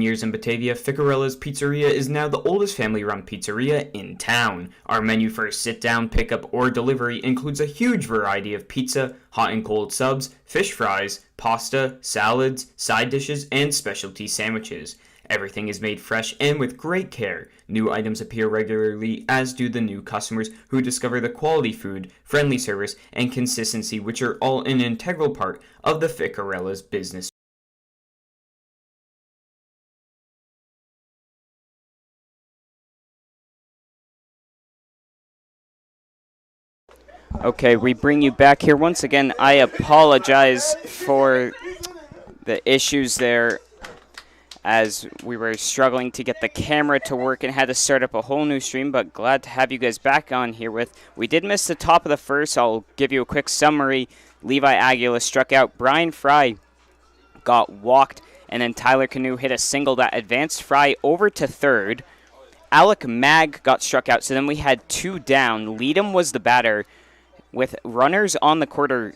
Years in Batavia, Ficarella's Pizzeria is now the oldest family-run pizzeria in town. Our menu for sit-down, pickup, or delivery includes a huge variety of pizza, hot and cold subs, fish fries, pasta, salads, side dishes, and specialty sandwiches. Everything is made fresh and with great care. New items appear regularly, as do the new customers who discover the quality food, friendly service, and consistency, which are all an integral part of the Ficarella's business. Okay, we bring you back here. Once again, I apologize for the issues there as we were struggling to get the camera to work and had to start up a whole new stream, but glad to have you guys back on here with. We did miss the top of the first. I'll give you a quick summary. Levi Aguila struck out. Brian Fry got walked, and then Tyler Canoe hit a single that advanced Fry over to third. Alec Mag got struck out, so then we had two down. Leadham was the batter. With runners on the quarter,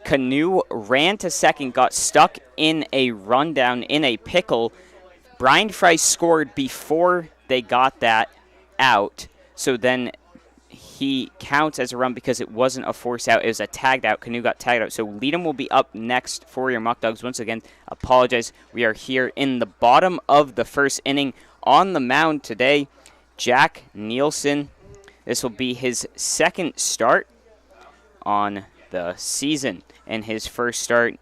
Canoe ran to second, got stuck in a rundown, in a pickle. Brian Fry scored before they got that out, so then he counts as a run because it wasn't a force out. It was a tagged out. Canoe got tagged out. So Leadham will be up next for your Muckdogs. Once again, apologize. We are here in the bottom of the first inning. On the mound today, Jack Nielsen. This will be his second start on the season. And his first start,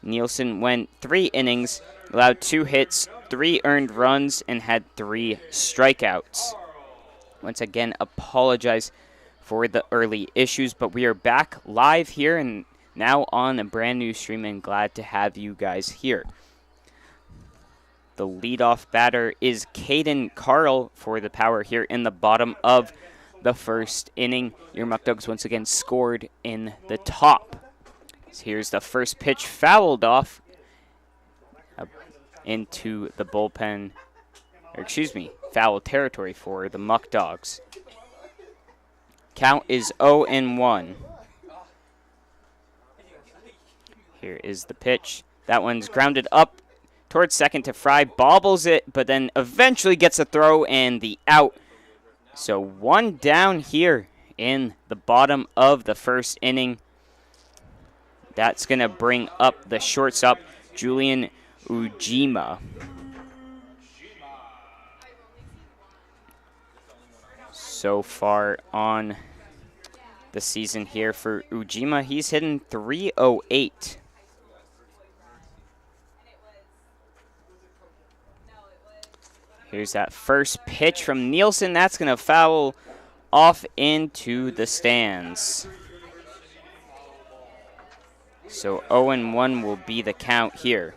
Nielsen went 3 innings, allowed 2 hits, 3 earned runs, and had 3 strikeouts. Once again, apologize for the early issues, but we are back live here and now on a brand new stream, and glad to have you guys here. The leadoff batter is Caden Carl for the Power here in the bottom of the first inning. Your Muckdogs once again scored in the top. So here's the first pitch, fouled off into the bullpen, or excuse me, foul territory for the Muckdogs. Count is 0-1. Here is the pitch. That one's grounded up towards second to Fry, bobbles it, but then eventually gets a throw and the out. So 1 down here in the bottom of the first inning. That's going to bring up the shortstop, Julian Ujima. So far on the season here for Ujima, he's hitting .308. Here's that first pitch from Nielsen. That's going to foul off into the stands. So 0-1 will be the count here.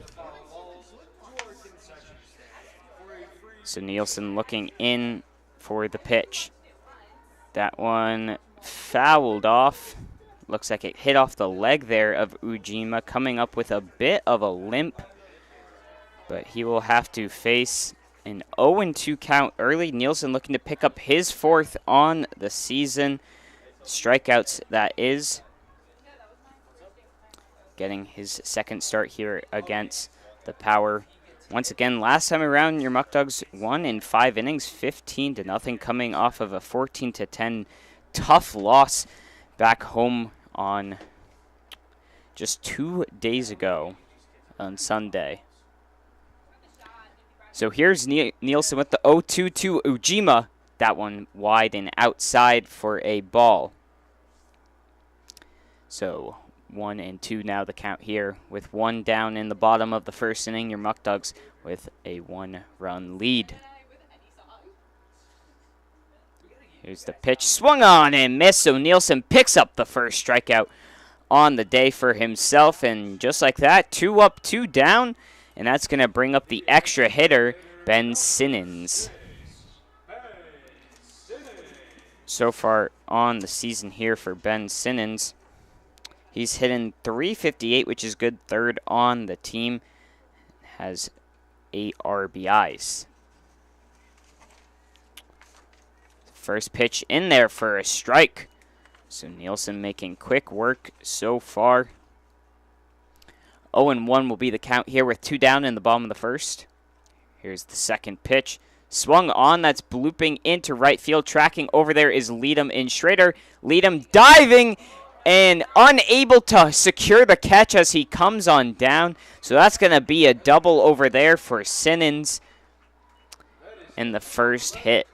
So Nielsen looking in for the pitch. That one fouled off. Looks like it hit off the leg there of Ujima, coming up with a bit of a limp. But he will have to face an 0-2 count early. Nielsen looking to pick up his 4th on the season. Strikeouts, that is. Getting his second start here against the Power. Once again, last time around, your Muckdogs won in 5 innings, 15-0, coming off of a 14-10 tough loss back home on just 2 days ago on Sunday. So here's Nielsen with the 0-2 to Ujima. That one wide and outside for a ball. So 1-2 now the count here, with 1 down in the bottom of the first inning. Your Muckdogs with a 1-run lead. Here's the pitch, swung on and missed, so Nielsen picks up the first strikeout on the day for himself, and just like that, 2 up, 2 down, and that's going to bring up the extra hitter, Ben Simmons. So far on the season here for Ben Simmons, he's hitting .358, which is good, 3rd on the team. Has 8 RBIs. First pitch in there for a strike. So Nielsen making quick work so far. 0-1 will be the count here with 2 down in the bottom of the first. Here's the second pitch. Swung on, that's blooping into right field. Tracking over there is Leadham in Schrader. Leadham diving and unable to secure the catch as he comes on down. So that's going to be a double over there for Sinnons in the first hit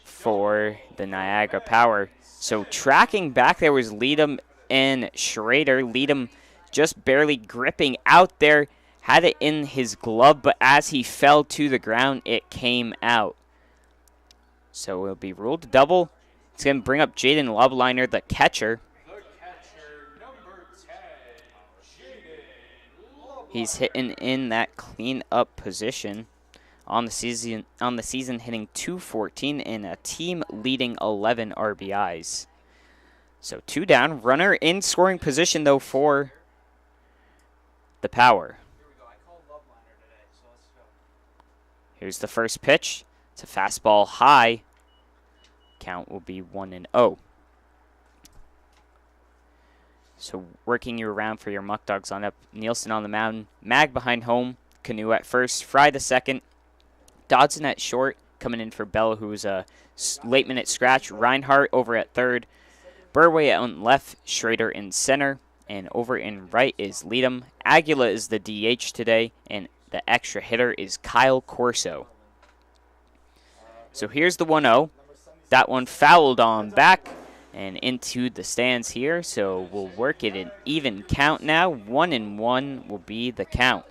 for the Niagara Power. So tracking back there was Leadham and Schrader. Leadham just barely gripping out there. Had it in his glove, but as he fell to the ground, it came out. So it'll be ruled a double. It's going to bring up Jaden Lobliner, the catcher. He's hitting in that clean-up position on the season, hitting .214 and a team-leading 11 RBIs. So 2 down. Runner in scoring position, though, for the Power. Here's the first pitch. It's a fastball high. Count will be 1-0. So working you around for your Muckdogs on up. Nielsen on the mound. Mag behind home. Canoe at first. Fry the second. Dodson at short. Coming in for Bell, who's a late minute scratch. Reinhardt over at third. Burway on left. Schrader in center. And over in right is Leadham. Aguila is the DH today. And the extra hitter is Kyle Corso. So here's the 1-0. That one fouled on back and into the stands here. So we'll work it an even count now. 1-1 will be the count.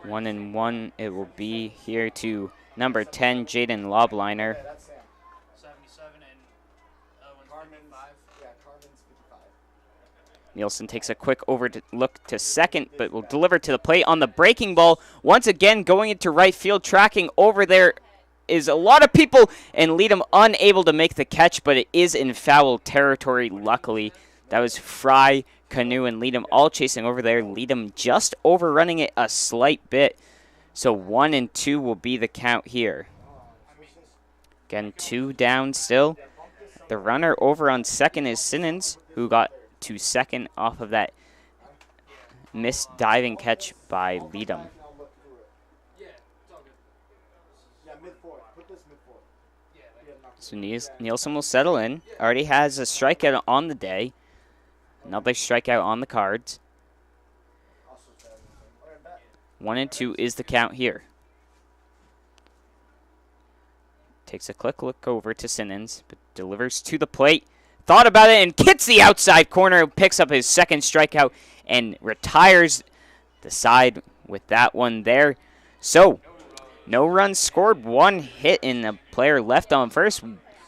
One and one it will be here to number 10, Jaden Lobliner. Nielsen takes a quick look to second, but will deliver to the plate on the breaking ball. Once again, going into right field, tracking over there is a lot of people, and Leadham unable to make the catch, but it is in foul territory, luckily. That was Fry, Canoe, and Leadham all chasing over there. Leadham just overrunning it a slight bit. So 1-2 will be the count here. Again, 2 down still. The runner over on second is Sinnons, who got to second off of that missed diving catch by Leadham. So Nielsen will settle in. Already has a strikeout on the day. Another strikeout on the cards. 1-2 is the count here. Takes a quick look over to Sinnons, but delivers to the plate. Thought about it and hits the outside corner. Picks up his second strikeout and retires the side with that one there. So, no runs scored, 1 hit, and a player left on first.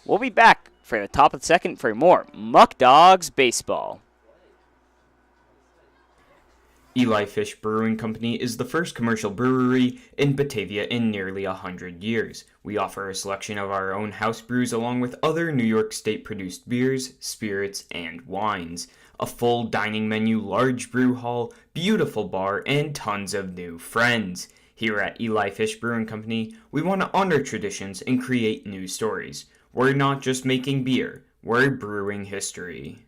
We'll be back for the top of the second for more Muckdogs baseball. Eli Fish Brewing Company is the first commercial brewery in Batavia in nearly 100 years. We offer a selection of our own house brews along with other New York State-produced beers, spirits, and wines. A full dining menu, large brew hall, beautiful bar, and tons of new friends. Here at Eli Fish Brewing Company, we want to honor traditions and create new stories. We're not just making beer, we're brewing history.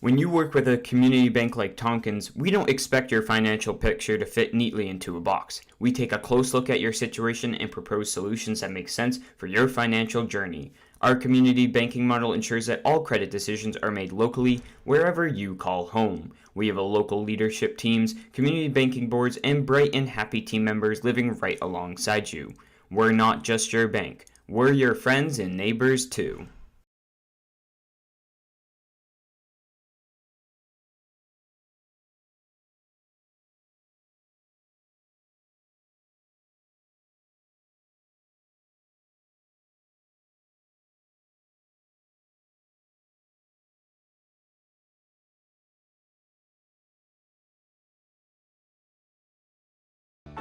When you work with a community bank like Tompkins, we don't expect your financial picture to fit neatly into a box. We take a close look at your situation and propose solutions that make sense for your financial journey. Our community banking model ensures that all credit decisions are made locally, wherever you call home. We have a local leadership teams, community banking boards, and bright and happy team members living right alongside you. We're not just your bank, we're your friends and neighbors too.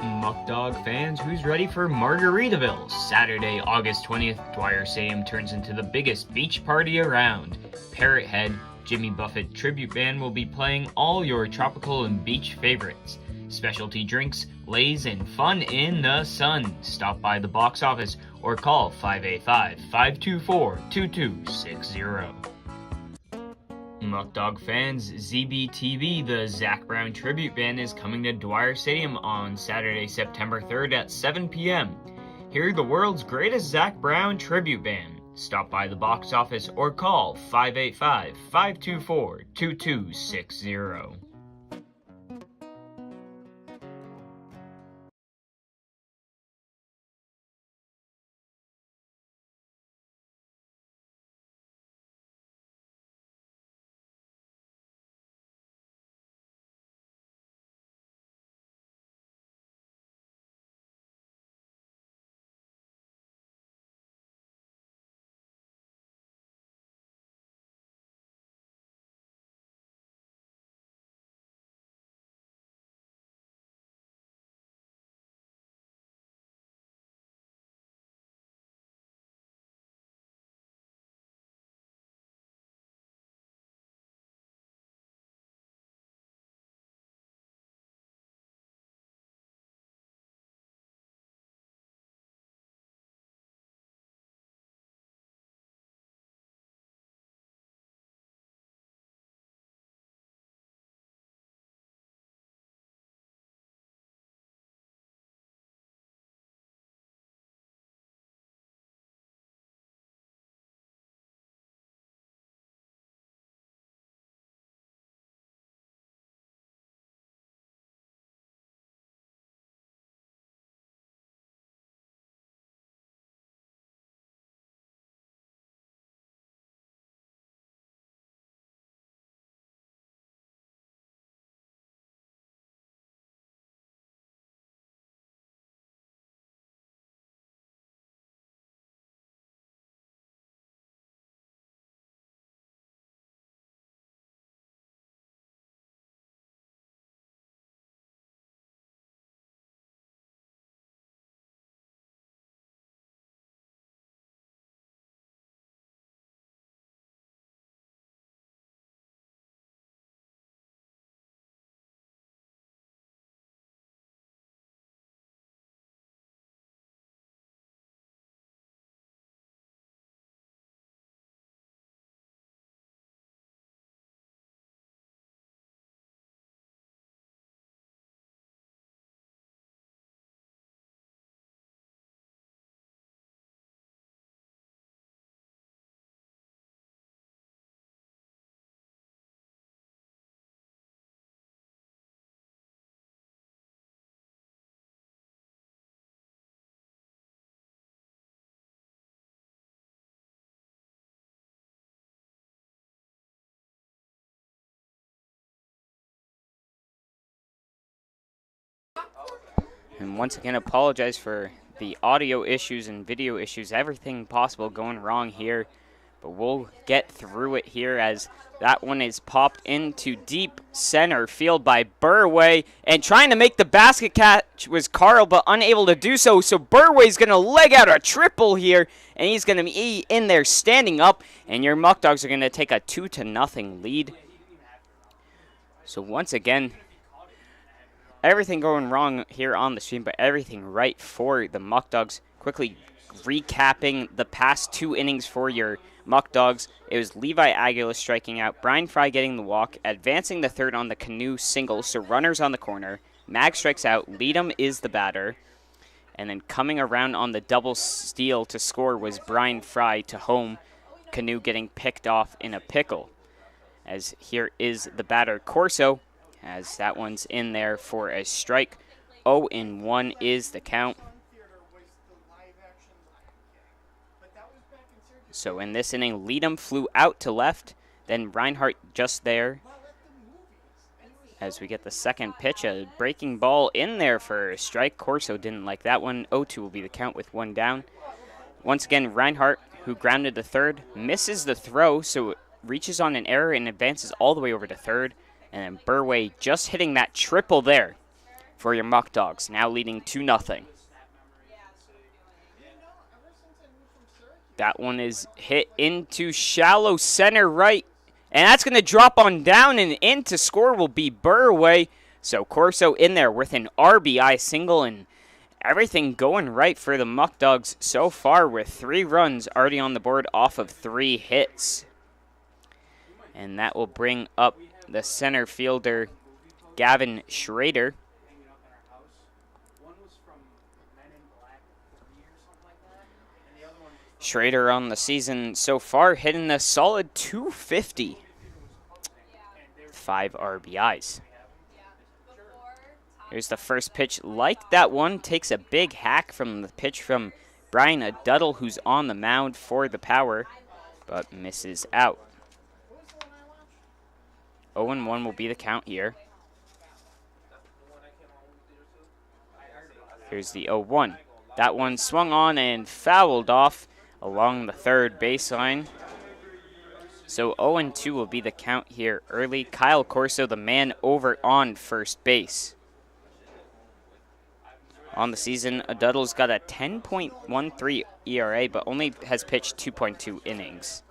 Muckdog fans, who's ready for Margaritaville? Saturday, August 20th, Dwyer Stadium turns into the biggest beach party around. Parrot Head, Jimmy Buffett Tribute Band will be playing all your tropical and beach favorites. Specialty drinks, lays, and fun in the sun. Stop by the box office or call 585-524-2260. Muckdog fans, ZBTV, the Zach Brown tribute band, is coming to Dwyer Stadium on Saturday, September 3rd at 7 p.m. Hear the world's greatest Zach Brown tribute band. Stop by the box office or call 585-524-2260. And once again, apologize for the audio issues and video issues, everything possible going wrong here. But we'll get through it here as that one is popped into deep center field by Burway. And trying to make the basket catch was Carl, but unable to do so. So Burway's going to leg out a triple here. And he's going to be in there standing up. And your Muckdogs are going to take a 2-0 lead. So once again, everything going wrong here on the stream, but everything right for the Muckdogs. Quickly recapping the past 2 innings for your Muckdogs. It was Levi Aguila striking out, Brian Fry getting the walk, advancing the third on the Canoe single, so runners on the corner. Mag strikes out, Leadham is the batter. And then coming around on the double steal to score was Brian Fry to home, Canoe getting picked off in a pickle. As here is the batter, Corso, as that one's in there for a strike. 0-1 is the count. So in this inning, Leadham flew out to left, then Reinhardt just there. As we get the second pitch, a breaking ball in there for a strike. Corso didn't like that one. 0-2 will be the count with 1 down. Once again, Reinhardt, who grounded to third, misses the throw, so it reaches on an error and advances all the way over to third. And then Burway just hitting that triple there for your Muckdogs, now leading 2-0. That one is hit into shallow center right. And that's going to drop on down, and in to score will be Burway. So Corso in there with an RBI single, and everything going right for the Muckdogs so far with 3 runs already on the board off of 3 hits. And that will bring up the center fielder, Gavin Schrader. Schrader on the season so far hitting a solid .250. 5 RBIs. Here's the first pitch. Like that one, takes a big hack from the pitch from Brian Aduddle, who's on the mound for the Power, but misses out. 0-1 will be the count here. Here's the 0-1. That one swung on and fouled off along the third baseline. So 0-2 will be the count here early. Kyle Corso, the man over on first base. On the season, Aduddle's got a 10.13 ERA, but only has pitched 2.2 innings.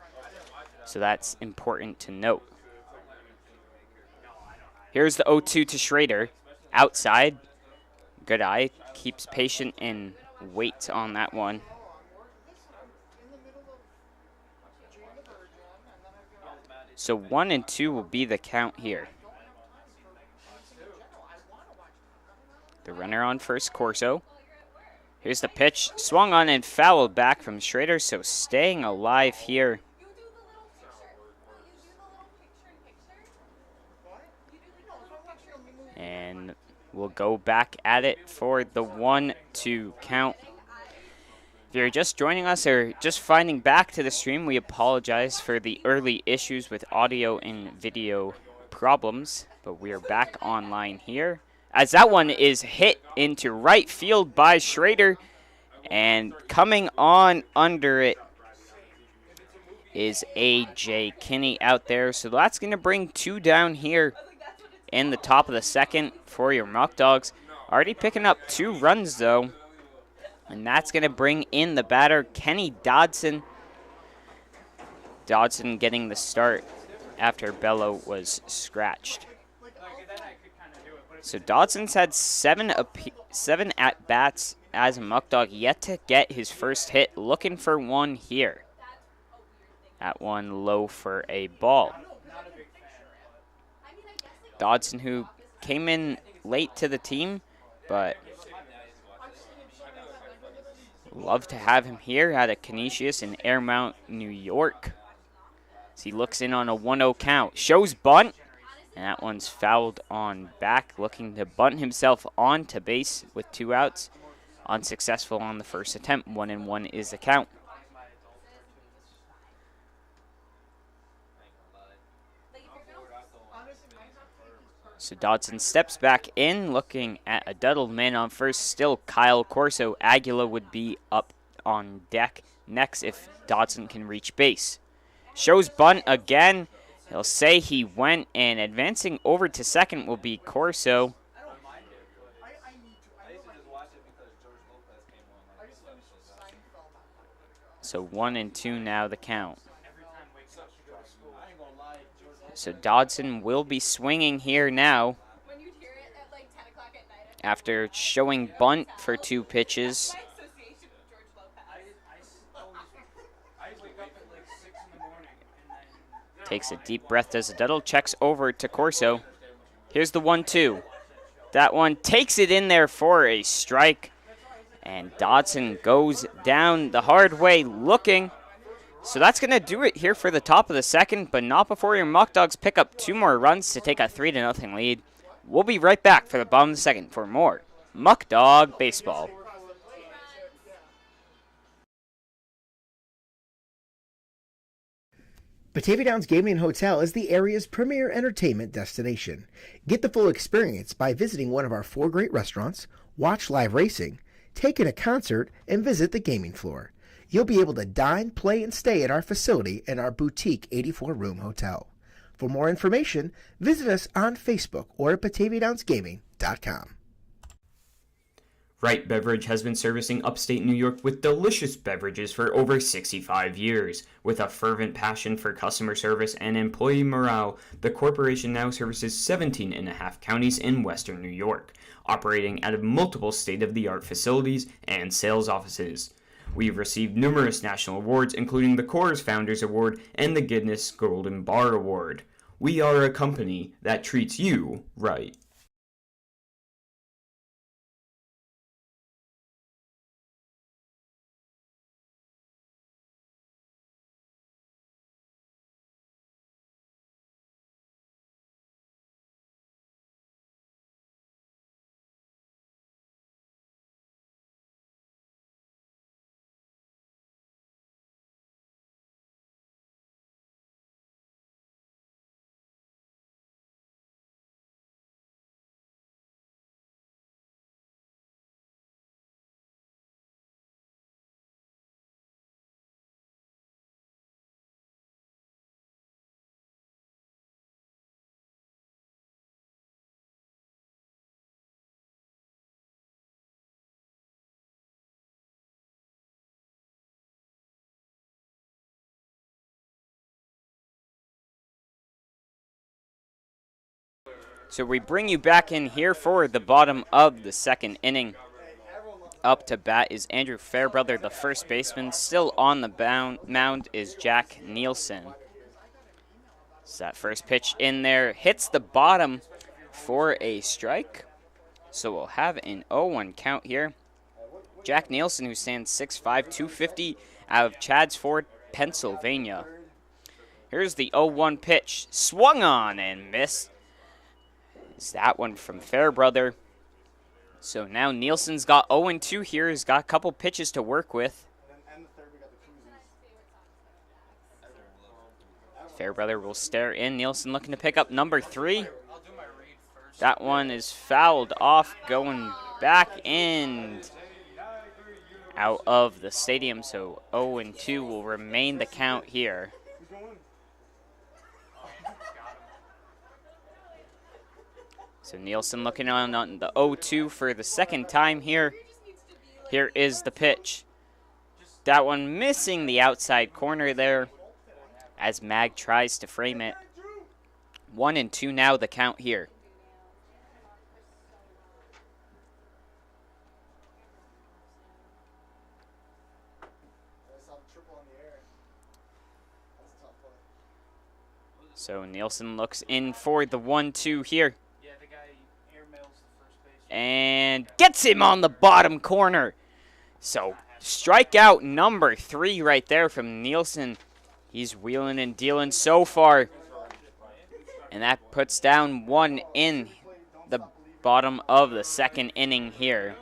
So that's important to note. Here's the 0-2 to Schrader. Outside. Good eye. Keeps patient and waits on that one. So 1-2 will be the count here. The runner on first, Corso. Here's the pitch. Swung on and fouled back from Schrader, so staying alive here. And we'll go back at it for the 1-2 count. If you're just joining us or just finding back to the stream, we apologize for the early issues with audio and video problems, but we are back online here. As that one is hit into right field by Schrader, and coming on under it is A.J. Kinney out there. So that's going to bring 2 down here in the top of the second for your Muckdogs. Already picking up 2 runs, though. And that's going to bring in the batter, Kenny Dodson. Dodson getting the start after Bello was scratched. So Dodson's had 7 at-bats as a Muckdog, yet to get his first hit. Looking for one here. That one low for a ball. Dodson, who came in late to the team, but love to have him here out of Canisius in Airmount, New York. As he looks in on a 1-0 count. Shows bunt, and that one's fouled on back. Looking to bunt himself onto base with 2 outs. Unsuccessful on the first attempt. 1-1 is the count. So Dodson steps back in, looking at a Aduddle, man on first. Still Kyle Corso. Aguila would be up on deck next if Dodson can reach base. Shows bunt again. He'll say he went, and advancing over to second will be Corso. So 1-2 now the count. So Dodson will be swinging here now. After showing bunt for 2 pitches. Takes a deep breath, does a Aduddle, checks over to Corso. Here's the 1-2. That one takes it in there for a strike. And Dodson goes down the hard way looking. So that's going to do it here for the top of the second, but not before your Muckdogs pick up 2 more runs to take a 3-0 lead. We'll be right back for the bottom of the second for more Muckdog Baseball. Batavia Downs Gaming and Hotel is the area's premier entertainment destination. Get the full experience by visiting one of our 4 great restaurants, watch live racing, take in a concert, and visit the gaming floor. You'll be able to dine, play, and stay at our facility in our boutique 84-room hotel. For more information, visit us on Facebook or at BataviaDownsGaming.com. Wright Beverage has been servicing upstate New York with delicious beverages for over 65 years. With a fervent passion for customer service and employee morale, the corporation now services 17 and a half counties in western New York, operating out of multiple state-of-the-art facilities and sales offices. We've received numerous national awards, including the Coors Founders Award and the Guinness Golden Bar Award. We are a company that treats you right. So we bring you back in here for the bottom of the second inning. Up to bat is Andrew Fairbrother, the first baseman. Still on the mound is Jack Nielsen. So that first pitch in there hits the bottom for a strike. So we'll have an 0-1 count here. Jack Nielsen, who stands 6'5", 250, out of Chadds Pennsylvania. Here's the 0-1 pitch. Swung on and missed. Is that one from Fairbrother. So now Nielsen's got 0-2 here. He's got a couple pitches to work with. Fairbrother will stare in. Nielsen looking to pick up number 3. That one is fouled off, going back in out of the stadium. So 0-2 will remain the count here. So Nielsen looking on the 0-2 for the second time here. Here is the pitch. That one missing the outside corner there as Mag tries to frame it. 1-2 now the count here. So Nielsen looks in for the 1-2 here. And gets him on the bottom corner. So strikeout number 3 right there from Nielsen. He's wheeling and dealing so far. And that puts down 1 in the bottom of the second inning here.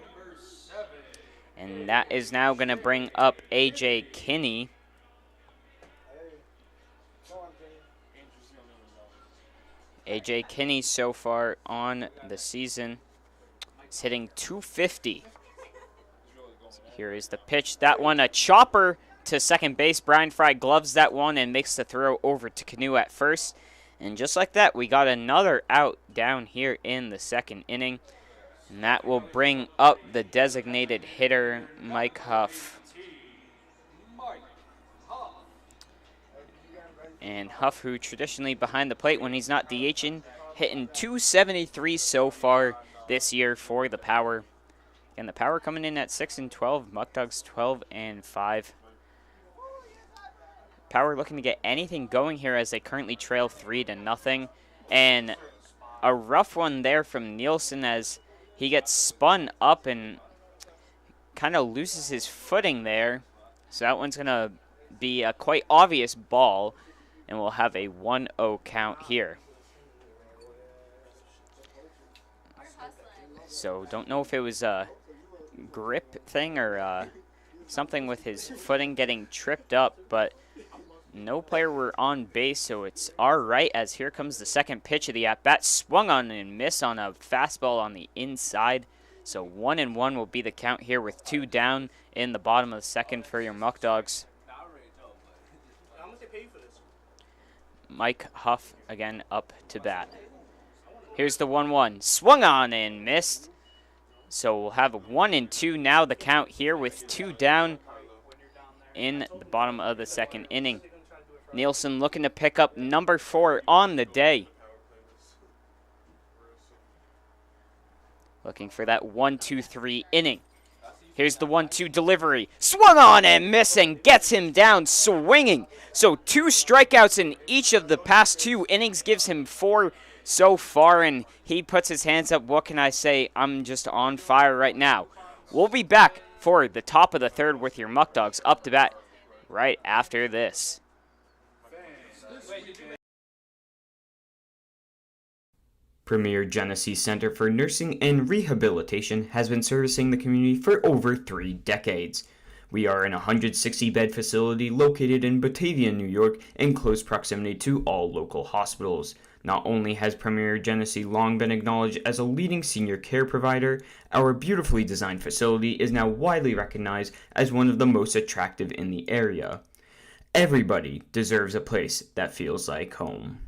And that is now going to bring up A.J. Kinney. A.J. Kinney so far on the season is hitting .250. Here is the pitch. That one, a chopper to second base. Brian Fry gloves that one and makes the throw over to Canoe at first. And just like that, we got another out down here in the second inning. And that will bring up the designated hitter, Mike Huff. And Huff, who traditionally behind the plate when he's not DHing, hitting .273 so far this year for the Power. And the Power coming in at 6-12, Muckdogs 12-5. Power looking to get anything going here as they currently trail 3-0. And a rough one there from Nielsen as he gets spun up and kind of loses his footing there. So that one's going to be a quite obvious ball. And we'll have a 1-0 count here. So don't know if it was a grip thing or something with his footing getting tripped up, but no player were on base, so it's all right as here comes the second pitch of the at-bat. Swung on and missed on a fastball on the inside. So 1-1 will be the count here with 2 down in the bottom of the second for your Muckdogs. Mike Huff again up to bat. Here's the 1-1. Swung on and missed. So we'll have a 1-2 now the count here with 2 down in the bottom of the second inning. Nielsen looking to pick up number 4 on the day. Looking for that 1-2-3 inning. Here's the 1-2 delivery. Swung on and missing. Gets him down swinging. So 2 strikeouts in each of the past 2 innings gives him 4 so far. And he puts his hands up. What can I say? I'm just on fire right now. We'll be back for the top of the 3rd with your Muckdogs up to bat right after this. Premier Genesee Center for Nursing and Rehabilitation has been servicing the community for over 3 decades. We are an 160-bed facility located in Batavia, New York, in close proximity to all local hospitals. Not only has Premier Genesee long been acknowledged as a leading senior care provider, our beautifully designed facility is now widely recognized as one of the most attractive in the area. Everybody deserves a place that feels like home.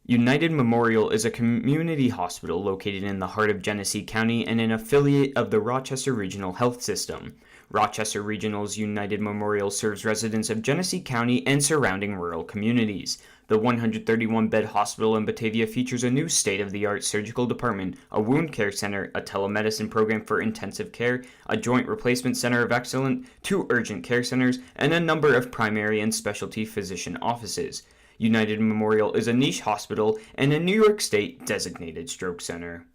United Memorial is a community hospital located in the heart of Genesee County and an affiliate of the Rochester Regional Health System. Rochester Regional's United Memorial serves residents of Genesee County and surrounding rural communities. The 131-bed hospital in Batavia features a new state-of-the-art surgical department, a wound care center, a telemedicine program for intensive care, a joint replacement center of excellence, 2 urgent care centers, and a number of primary and specialty physician offices. United Memorial is a niche hospital and a New York State designated stroke center.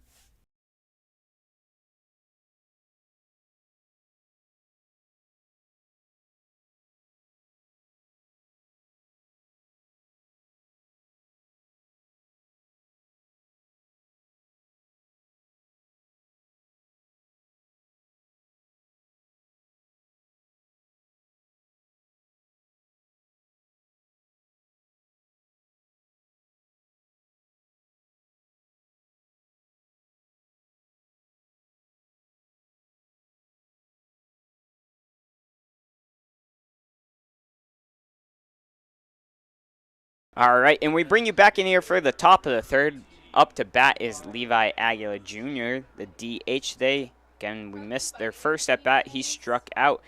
All right, and we bring you back in here for the top of the 3rd. Up to bat is Levi Aguila Jr., the DH. We missed their first at bat. He struck out.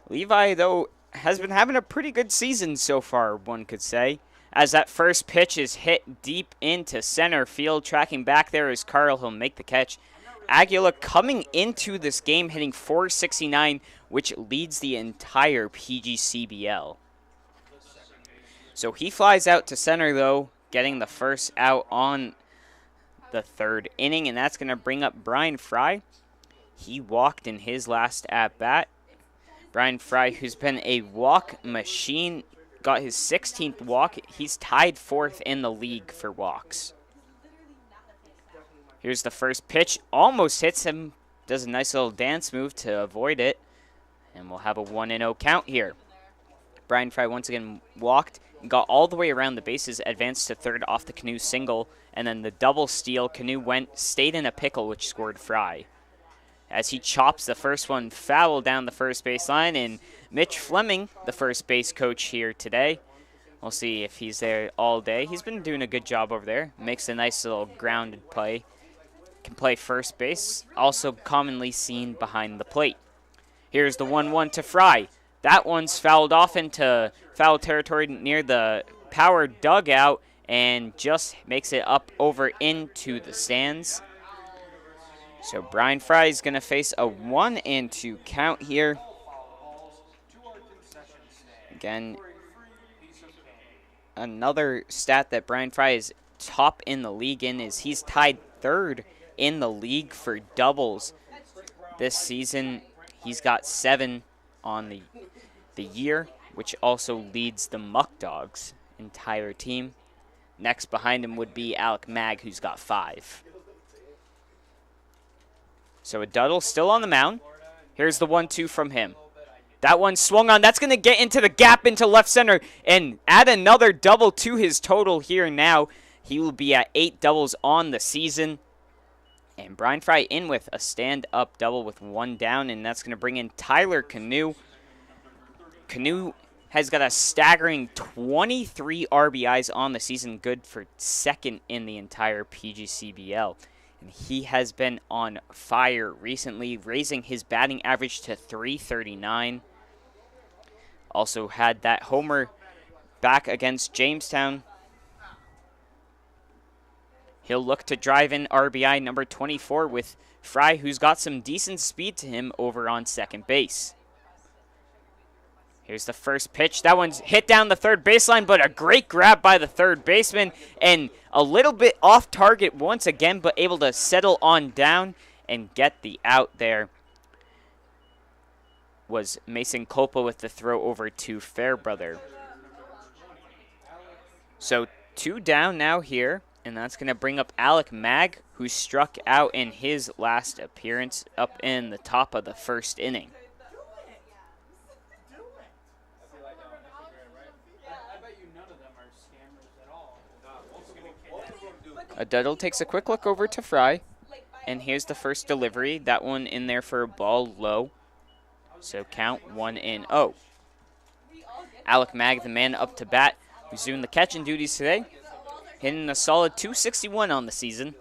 Levi, though, has been having a pretty good season so far, one could say, as that first pitch is hit deep into center field. Tracking back there is Carl. He'll make the catch. Aguila coming into this game hitting .469, which leads the entire PGCBL. So he flies out to center, though, getting the first out on the 3rd inning, and that's going to bring up Brian Fry. He walked in his last at-bat. Brian Fry, who's been a walk machine, got his 16th walk. He's tied 4th in the league for walks. Here's the first pitch. Almost hits him. Does a nice little dance move to avoid it. And we'll have a 1-0 count here. Brian Fry once again walked, got all the way around the bases, advanced to 3rd off the Canoe single, and then the double steal. Canoe stayed in a pickle, which scored Fry. As he chops the first one foul down the first base line, and Mitch Fleming, the first base coach here today, we'll see if he's there all day. He's been doing a good job over there. Makes a nice little grounded play. Can play first base, also commonly seen behind the plate. Here's the 1-1 to Fry. That one's fouled off into foul territory near the power dugout and just makes it up over into the stands. So Brian Fry is going to face a 1-2 count here. Again, another stat that Brian Fry is top in the league in is he's tied 3rd in the league for doubles this season. He's got 7 on the year, which also leads the Muckdogs entire team. Next behind him would be Alec Mag, who's got 5. So a Duddle still on the mound. Here's the 1-2 from him. That one swung on. That's going to get into the gap into left center and add another double to his total here now. He will be at 8 doubles on the season. And Brian Fry in with a stand-up double with 1 down, and that's going to bring in Tyler Canoe. Canoe has got a staggering 23 RBIs on the season, good for 2nd in the entire PGCBL. And he has been on fire recently, raising his batting average to .339. Also had that homer back against Jamestown. He'll look to drive in RBI number 24 with Fry, who's got some decent speed to him over on second base. Here's the first pitch. That one's hit down the third baseline, but a great grab by the third baseman, and a little bit off target once again, but able to settle on down and get the out there. Was Mason Culpa with the throw over to Fairbrother. So 2 down now here, and that's going to bring up Alec Mag, who struck out in his last appearance up in the top of the first inning. Duddle takes a quick look over to Fry, and here's the first delivery. That one in there for a ball low. So count 1-0. Alec Mag, the man up to bat, who's doing the catching duties today, hitting a solid .261 on the season.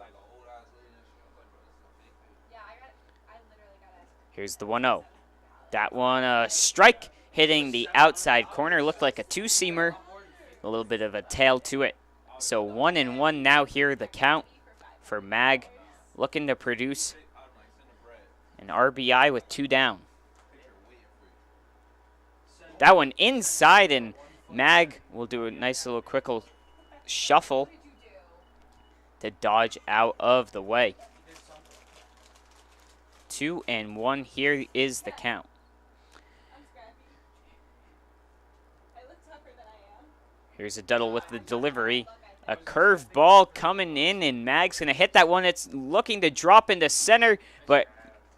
Here's the 1-0. That one, a strike, hitting the outside corner. Looked like a two-seamer. A little bit of a tail to it. So 1-1 now here, the count for Mag, looking to produce an RBI with 2 down. That one inside, and Mag will do a nice little quick shuffle to dodge out of the way. 2-1, here is the count. Here's a Duddle with the delivery. A curved ball coming in, and Mag's going to hit that one. It's looking to drop into center, but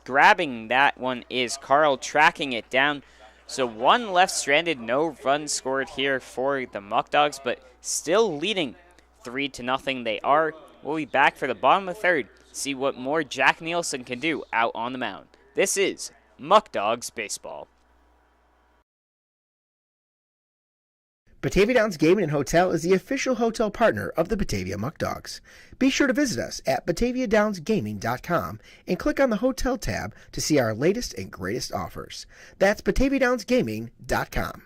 grabbing that one is Carl, tracking it down. So 1 left stranded, no runs scored here for the Muckdogs, but still leading 3-0 they are. We'll be back for the bottom of the third, see what more Jack Nielsen can do out on the mound. This is Muckdogs Baseball. Batavia Downs Gaming and Hotel is the official hotel partner of the Batavia Muckdogs. Be sure to visit us at BataviaDownsGaming.com and click on the Hotel tab to see our latest and greatest offers. That's BataviaDownsGaming.com.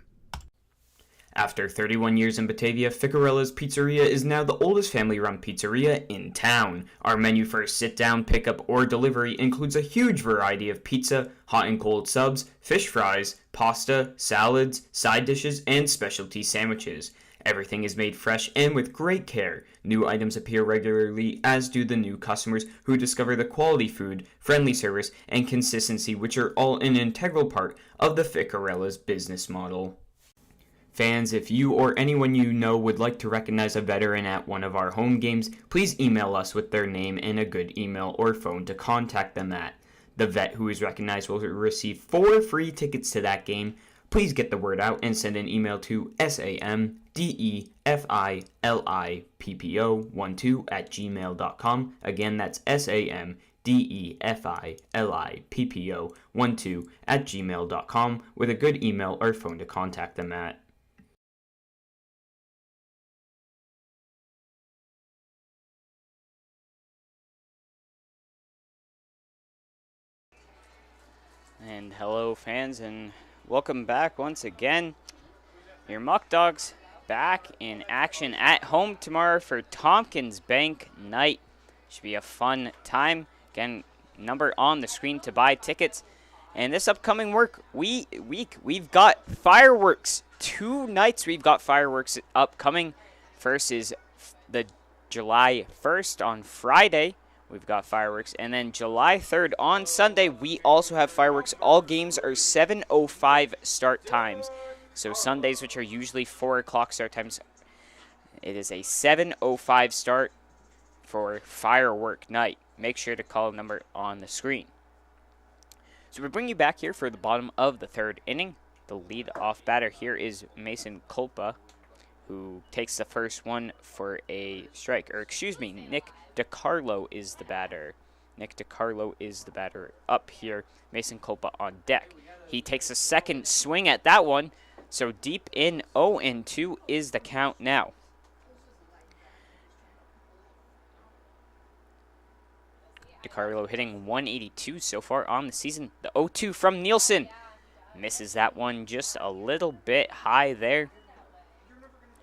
After 31 years in Batavia, Ficarella's Pizzeria is now the oldest family-run pizzeria in town. Our menu for sit-down, pickup, or delivery includes a huge variety of pizza, hot and cold subs, fish fries, pasta, salads, side dishes, and specialty sandwiches. Everything is made fresh and with great care. New items appear regularly, as do the new customers who discover the quality food, friendly service, and consistency, which are all an integral part of the Ficarella's business model. Fans, if you or anyone you know would like to recognize a veteran at one of our home games, please email us with their name and a good email or phone to contact them at. The vet who is recognized will receive 4 free tickets to that game. Please get the word out and send an email to samdefilippo12@gmail.com. Again, that's samdefilippo12@gmail.com with a good email or phone to contact them at. And hello fans, and welcome back once again. Your Muckdogs back in action at home tomorrow for Tompkins Bank night. Should be a fun time. Again, number on the screen to buy tickets. And this upcoming week, we've got fireworks. 2 nights we've got fireworks upcoming. First is the July 1st on Friday. We've got fireworks. And then July 3rd on Sunday, we also have fireworks. All games are 7:05 start times. So Sundays, which are usually 4 o'clock start times, it is a 7:05 start for firework night. Make sure to call the number on the screen. So we bring you back here for the bottom of the 3rd inning. The lead-off batter here is Mason Culpa, who takes the first one for a strike. Or excuse me, Nick DiCarlo is the batter. Nick DiCarlo is the batter up here. Mason Culpa on deck. He takes a second swing at that one. So deep in, 0-2 is the count now. DiCarlo hitting 182 so far on the season. The 0-2 from Nielsen. Misses that one just a little bit high there.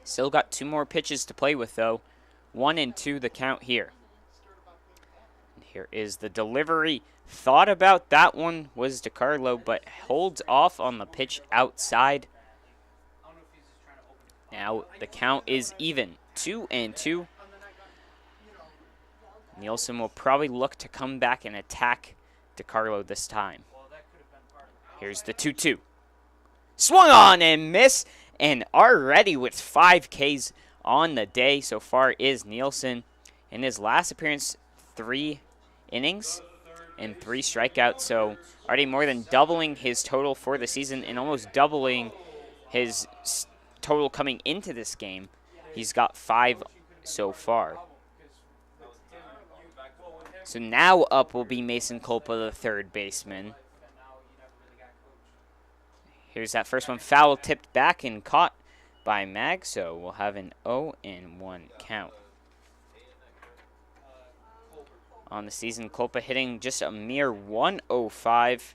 Still got 2 more pitches to play with, though. 1-2 the count here. Here is the delivery. Thought about that one was DeCarlo, but holds off on the pitch outside. Now the count is even, 2-2. Nielsen will probably look to come back and attack DeCarlo this time. Here's the 2-2. Swung on and miss, and already with 5 Ks on the day so far is Nielsen. In his last appearance, 3 innings and 3 strikeouts, so already more than doubling his total for the season and almost doubling his total coming into this game. He's got 5 so far. So now up will be Mason Culpa, the third baseman. Here's that first one, foul tipped back and caught by Mag, so we'll have an 0-1 count. On the season, Culpa hitting just a mere 105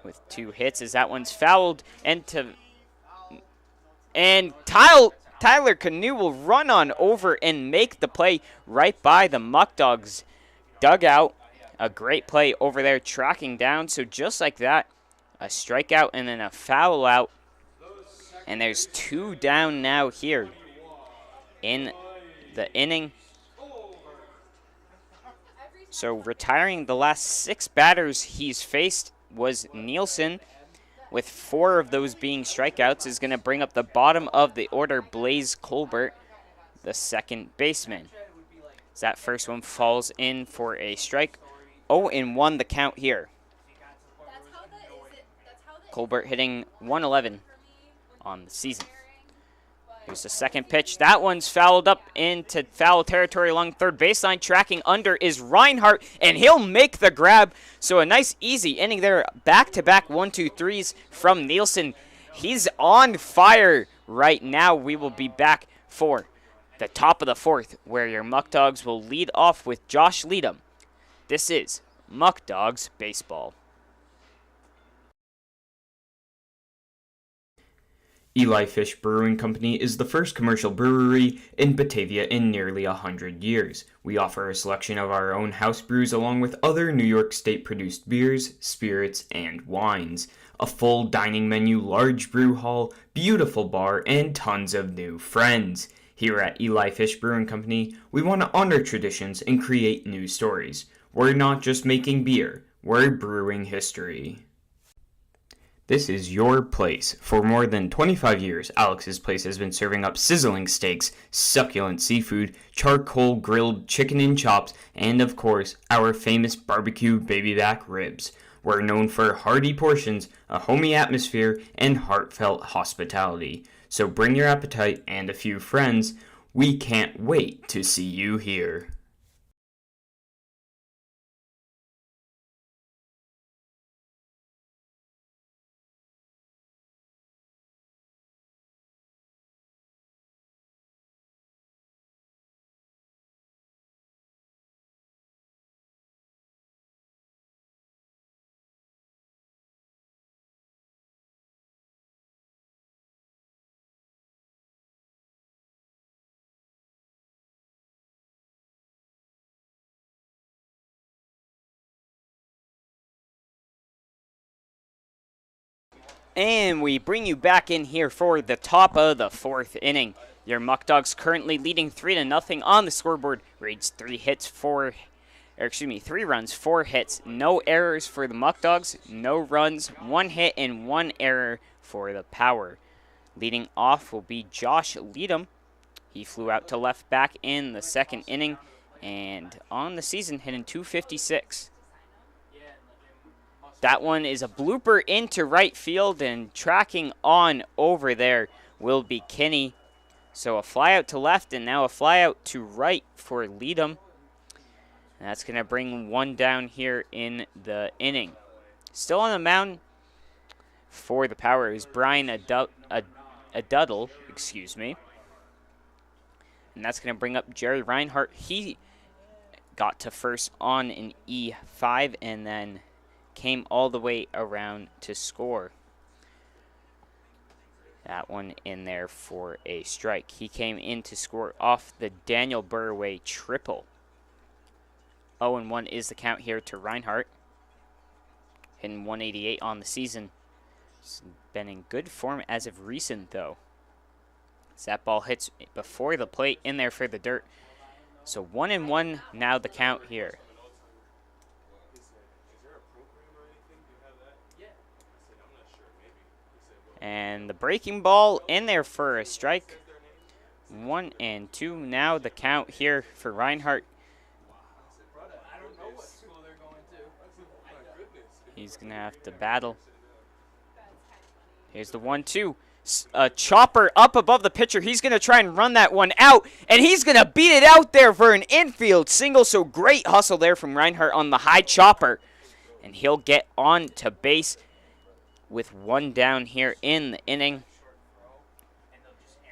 with 2 hits as that one's fouled. And Tyler Canoe will run on over and make the play right by the Muckdogs dugout. A great play over there tracking down. So just like that, a strikeout and then a foul out. And there's 2 down now here in the inning. So retiring the last 6 batters he's faced was Nielsen, with 4 of those being strikeouts, is going to bring up the bottom of the order, Blaze Colbert, the second baseman. As that first one falls in for a strike. 0-1 the count here. Colbert hitting 111 on the season. Here's the second pitch. That one's fouled up into foul territory along third baseline. Tracking under is Reinhardt, and he'll make the grab. So a nice, easy inning there. Back-to-back 1-2-3s from Nielsen. He's on fire right now. We will be back for the top of the 4th, where your Muckdogs will lead off with Josh Leadham. This is Muckdogs Baseball. Eli Fish Brewing Company is the first commercial brewery in Batavia in nearly 100 years. We offer a selection of our own house brews along with other New York State-produced beers, spirits, and wines. A full dining menu, large brew hall, beautiful bar, and tons of new friends. Here at Eli Fish Brewing Company, we want to honor traditions and create new stories. We're not just making beer, we're brewing history. This is your place. For more than 25 years, Alex's Place has been serving up sizzling steaks, succulent seafood, charcoal grilled chicken and chops, and of course, our famous barbecue baby back ribs. We're known for hearty portions, a homey atmosphere, and heartfelt hospitality. So bring your appetite and a few friends. We can't wait to see you here. And we bring you back in here for the top of the 4th inning. Your Muckdogs currently leading 3-0 on the scoreboard. Reads 3 runs, 4 hits. No errors for the Muckdogs, no runs, 1 hit and 1 error for the Power. Leading off will be Josh Leadham. He flew out to left back in the 2nd inning, and on the season hitting .256. That one is a blooper into right field, and tracking on over there will be Kinney. So a fly out to left and now a fly out to right for Leadham. And that's going to bring 1 down here in the inning. Still on the mound for the Power is Brian Aduddle, excuse me. And that's going to bring up Jerry Reinhardt. He got to first on an E5 and then came all the way around to score. That one in there for a strike. He came in to score off the Daniel Burway triple. 0-1 is the count here to Reinhardt. Hitting 188 on the season. He's been in good form as of recent, though. As that ball hits before the plate, in there for the dirt. So 1-1 now the count here. And the breaking ball in there for a strike. 1-2 now the count here for Reinhardt. He's going to have to battle. Here's the 1-2. A chopper up above the pitcher. He's going to try and run that one out. And he's going to beat it out there for an infield single. So great hustle there from Reinhardt on the high chopper. And he'll get on to base with one down here in the inning.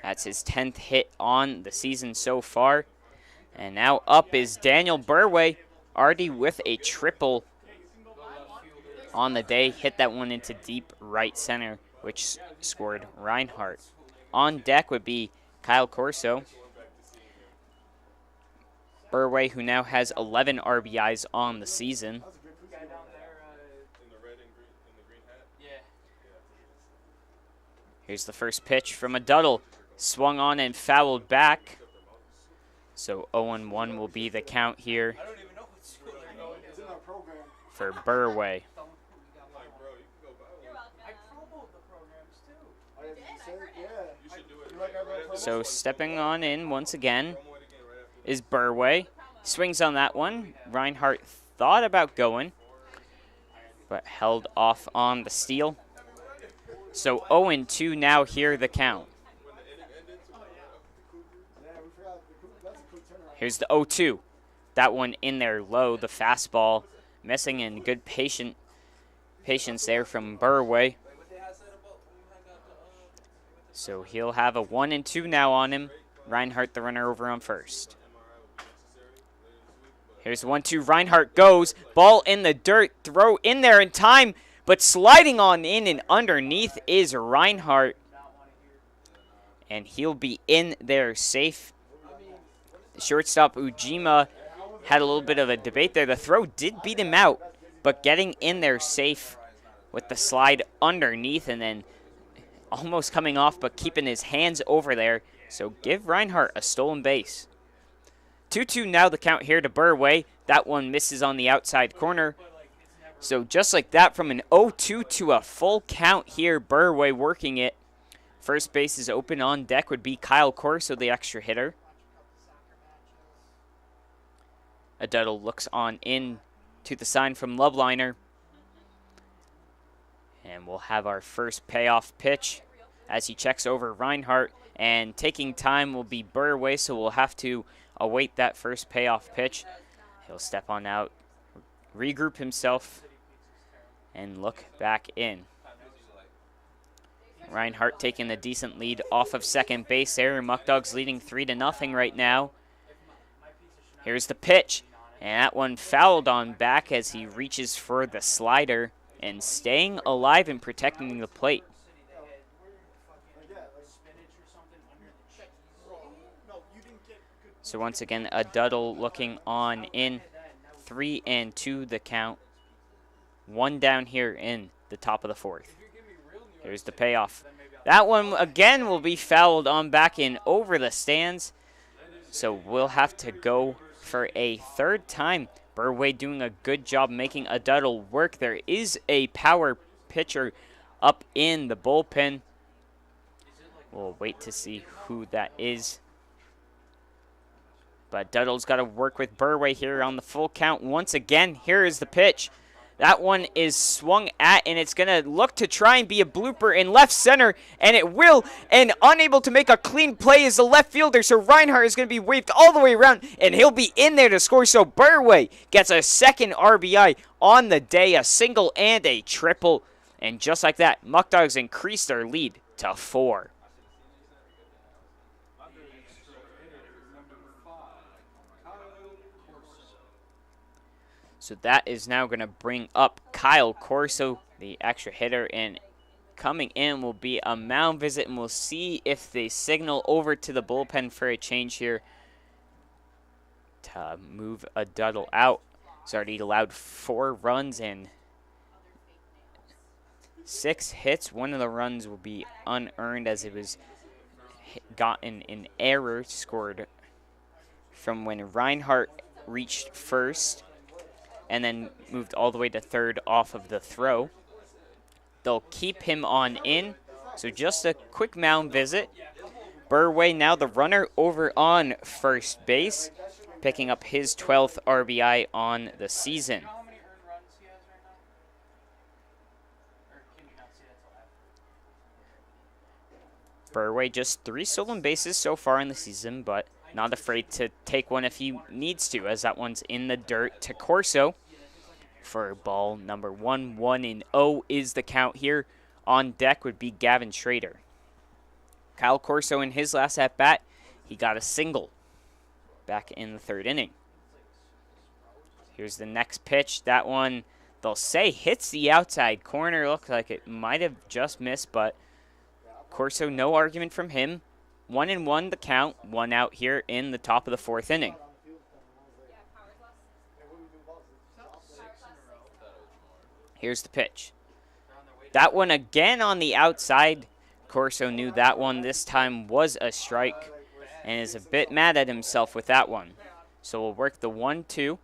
That's his 10th hit on the season so far. And now up is Daniel Burway, already with a triple on the day. Hit that one into deep right center, which scored Reinhardt. On deck would be Kyle Corso. Burway, who now has 11 RBIs on the season. Here's the first pitch from a Duddle. Swung on and fouled back. So 0-1 will be the count here for Burway. So stepping on in once again is Burway. Swings on that one. Reinhardt thought about going, but held off on the steal. So 0-2 now here the count. Here's the 0-2. That one in there low, the fastball missing, and good patience there from Burway. So he'll have a 1-2 now on him. Reinhardt the runner over on first. Here's the 1-2. Reinhardt goes. Ball in the dirt. Throw in there in time. But sliding on in and underneath is Reinhardt. And he'll be in there safe. The shortstop Ujima had a little bit of a debate there. The throw did beat him out. But getting in there safe with the slide underneath and then almost coming off, but keeping his hands over there. So give Reinhardt a stolen base. 2-2 now the count here to Burway. That one misses on the outside corner. So just like that, from an 0-2 to a full count here, Burway working it. First base is open. On deck would be Kyle Corso, the extra hitter. Aduddle looks on in to the sign from Lobliner. And we'll have our first payoff pitch as he checks over Reinhardt. And taking time will be Burway, so we'll have to await that first payoff pitch. He'll step on out, regroup himself, and look back in. Reinhardt taking a decent lead off of second base there. Muckdogs leading 3-0 right now. Here's the pitch. And that one fouled on back as he reaches for the slider and staying alive and protecting the plate. So once again, Aduddle looking on in. 3-2 the count. One down here in the top of the fourth. Here's the payoff. That one again will be fouled on back in over the stands. So we'll have to go for a third time. Burway doing a good job making Aduddle work. There is a power pitcher up in the bullpen. We'll wait to see who that is. But Duddle's got to work with Burway here on the full count once again. Here is the pitch. That one is swung at, and it's going to look to try and be a blooper in left center, and it will. And unable to make a clean play is the left fielder, so Reinhardt is going to be waved all the way around, and he'll be in there to score. So Burway gets a second RBI on the day, a single and a triple. And just like that, Muckdogs increase their lead to 4. So that is now going to bring up Kyle Corso, the extra hitter, and coming in will be a mound visit, and we'll see if they signal over to the bullpen for a change here to move Aduddle out. He's already allowed 4 runs and 6 hits. One of the runs will be unearned as it was gotten an error scored from when Reinhardt reached first and then moved all the way to third off of the throw. They'll keep him on in, so just a quick mound visit. Burway now the runner over on first base, picking up his 12th RBI on the season. Burway just 3 stolen bases so far in the season, but not afraid to take one if he needs to, as that one's in the dirt to Corso for ball number 1. 1-0 is the count here. On deck would be Gavin Schrader. Kyle Corso in his last at-bat, he got a single back in the 3rd inning. Here's the next pitch. That one, they'll say, hits the outside corner. Looks like it might have just missed, but Corso, no argument from him. 1-1 the count, 1 out here in the top of the 4th inning. Here's the pitch. That one again on the outside. Corso knew that one this time was a strike and is a bit mad at himself with that one. So we'll work the 1-2.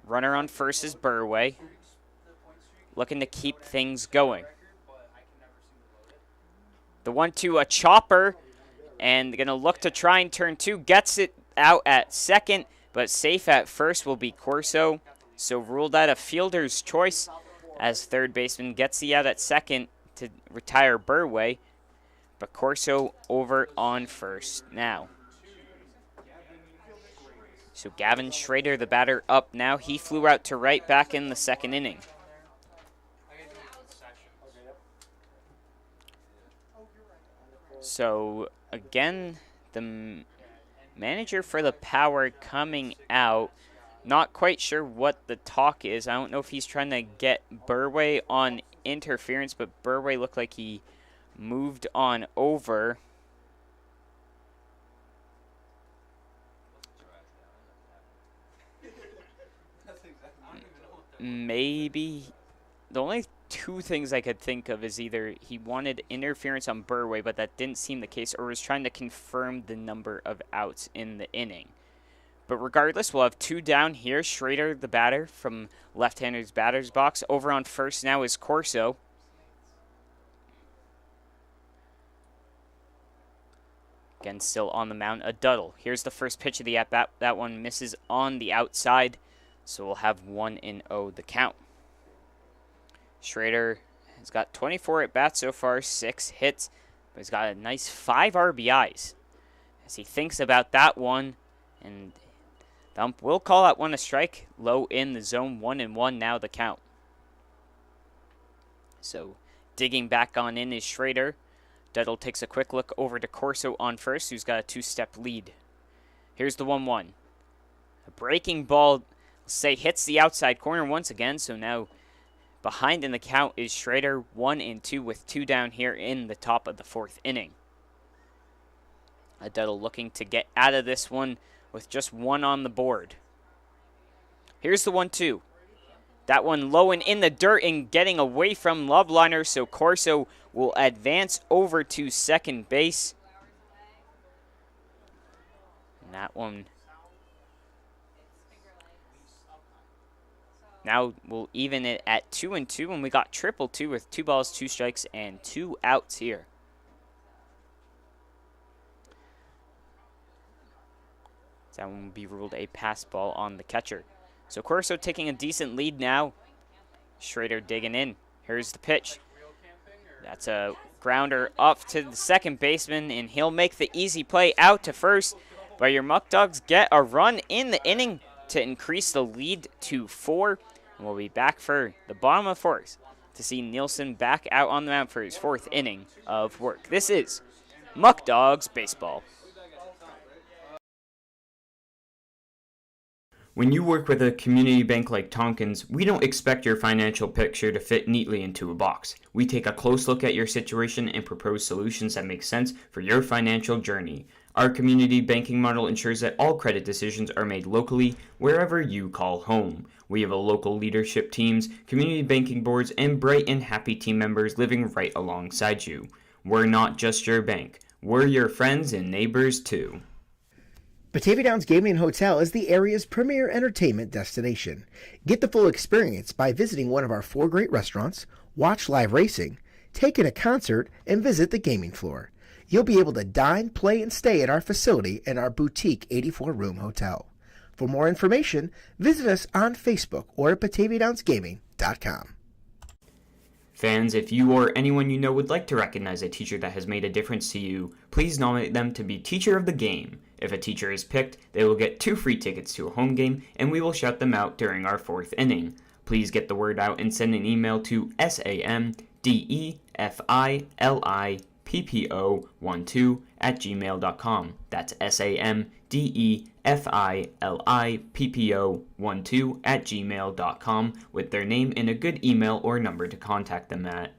Runner on first is Burway, looking to keep things going. The 1-2, a chopper, and going to look to try and turn 2. Gets it out at second, but safe at first will be Corso. So ruled out a fielder's choice as third baseman gets the out at second to retire Burway. But Corso over on first now. So Gavin Schrader, the batter, up now. He flew out to right back in the 2nd inning. So, again, the manager for the Power coming out. Not quite sure what the talk is. I don't know if he's trying to get Burway on interference, but Burway looked like he moved on over. Maybe. The only 2 things I could think of is either he wanted interference on Burway, but that didn't seem the case, or was trying to confirm the number of outs in the inning. But regardless, we'll have 2 down here. Schrader, the batter, from left-hander's batter's box. Over on first now is Corso. Again, still on the mound, a Duddle. Here's the first pitch of the at-bat. That one misses on the outside, so we'll have 1-0 the count. Schrader has got 24 at-bats so far, 6 hits, but he's got a nice 5 RBIs. As he thinks about that one, and the ump will call that one a strike. Low in the zone, 1-1 now the count. So digging back on in is Schrader. Duddle takes a quick look over to Corso on first, who's got a 2-step lead. Here's the 1-1. A breaking ball, say, hits the outside corner once again, so now behind in the count is Schrader, 1-2 with 2 down here in the top of the 4th inning. Duddle looking to get out of this one with just 1 on the board. Here's the 1-2. That one low and in the dirt and getting away from Lobliner, so Corso will advance over to second base. And that one now we'll even it at 2-2, and we got 2-2 with 2 balls, 2 strikes, and 2 outs here. That one will be ruled a pass ball on the catcher. So Corso taking a decent lead now. Schrader digging in. Here's the pitch. That's a grounder up to the second baseman, and he'll make the easy play out to first. But your Muckdogs get a run in the inning to increase the lead to 4. And we'll be back for the bottom of 4th to see Nielsen back out on the mound for his 4th inning of work. This is Muckdogs Baseball. When you work with a community bank like Tompkins, we don't expect your financial picture to fit neatly into a box. We take a close look at your situation and propose solutions that make sense for your financial journey. Our community banking model ensures that all credit decisions are made locally, wherever you call home. We have a local leadership teams, community banking boards, and bright and happy team members living right alongside you. We're not just your bank. We're your friends and neighbors too. Batavia Downs Gaming and Hotel is the area's premier entertainment destination. Get the full experience by visiting one of our 4 great restaurants, watch live racing, take in a concert, and visit the gaming floor. You'll be able to dine, play, and stay at our facility in our boutique 84-room hotel. For more information, visit us on Facebook or at BataviaDownsGaming.com. Fans, if you or anyone you know would like to recognize a teacher that has made a difference to you, please nominate them to be Teacher of the Game. If a teacher is picked, they will get 2 free tickets to a home game, and we will shout them out during our 4th inning. Please get the word out and send an email to samdefilippo12@gmail.com. That's samdefilippo12@gmail.com with their name and a good email or number to contact them at.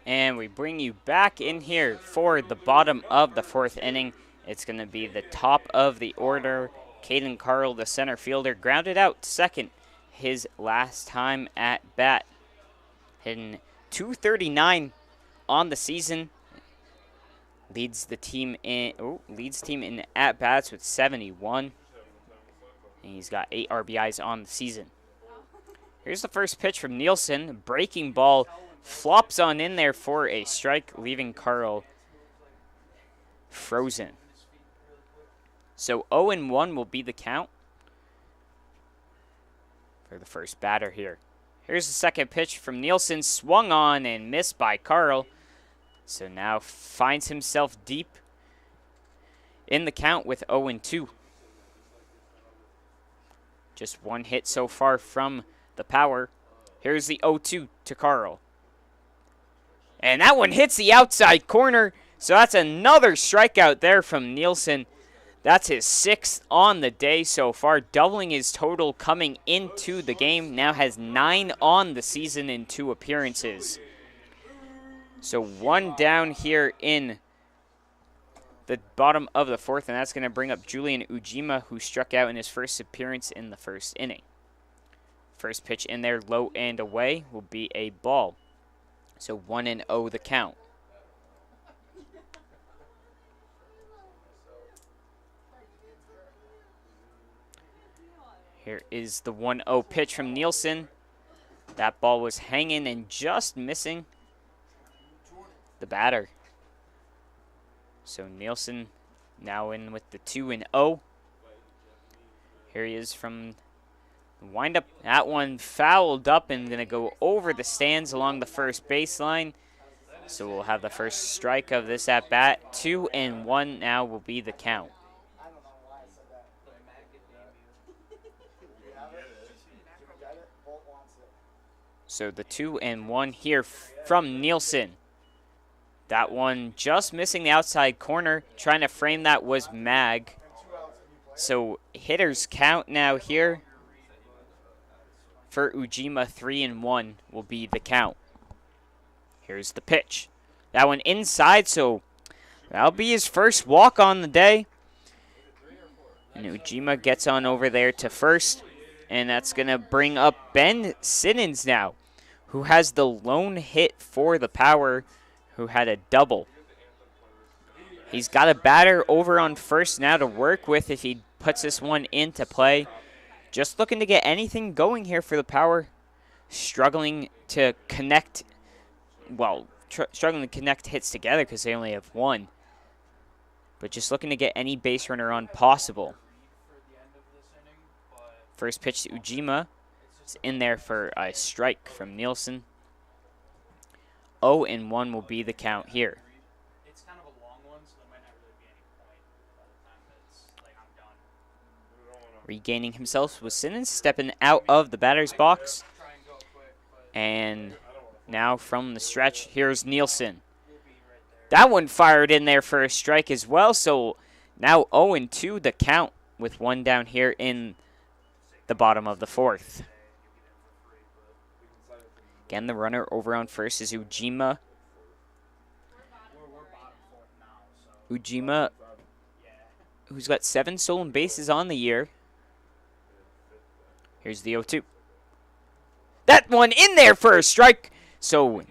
And we bring you back in here for the bottom of the 4th inning. It's going to be the top of the order. Caden Carl, the center fielder, grounded out second his last time at bat. Hitting .239 on the season. Leads team in at bats with 71. And he's got 8 RBIs on the season. Here's the first pitch from Nielsen. Breaking ball. Flops on in there for a strike, leaving Carl frozen. So 0-1 will be the count for the first batter here. Here's the second pitch from Nielsen, swung on and missed by Carl. So now finds himself deep in the count with 0-2. Just 1 hit so far from the power. Here's the 0-2 to Carl. And that one hits the outside corner. So that's another strikeout there from Nielsen. That's his 6th on the day so far, doubling his total coming into the game. Now has 9 on the season in 2 appearances. So 1 down here in the bottom of the 4th, and that's going to bring up Julian Ujima, who struck out in his first appearance in the 1st inning. First pitch in there, low and away, will be a ball. So 1-0 the count. Here is the 1-0 pitch from Nielsen. That ball was hanging and just missing the batter. So Nielsen now in with the 2-0. Here he is from wind up. That one fouled up and going to go over the stands along the first baseline. So we'll have the first strike of this at bat. 2-1 now will be the count. So the 2-1 here from Nielsen. That one just missing the outside corner. Trying to frame that was Mag. So hitters count now here. For Ujima, 3-1 will be the count. Here's the pitch. That one inside, so that'll be his first walk on the day. And Ujima gets on over there to first. And that's going to bring up Ben Simmons now, who has the lone hit for the Power, who had a double. He's got a batter over on first now to work with if he puts this one into play. Just looking to get anything going here for the Power. Struggling to connect, struggling to connect hits together because they only have 1. But just looking to get any base runner on possible. First pitch to Ujima. It's in there for a strike from Nielsen. 0-1 will be the count here. It's kind of a long one, so there might not really be any point by the time it's like I'm done. Regaining himself was Simmons, stepping out of the batter's box. And now from the stretch. Here's Nielsen. That one fired in there for a strike as well, so now 0-2 the count with one down here in the bottom of the fourth. Again, the runner over on first is Ujima. Ujima, who's got 7 stolen bases on the year. Here's the 0-2. That one in there for a strike. So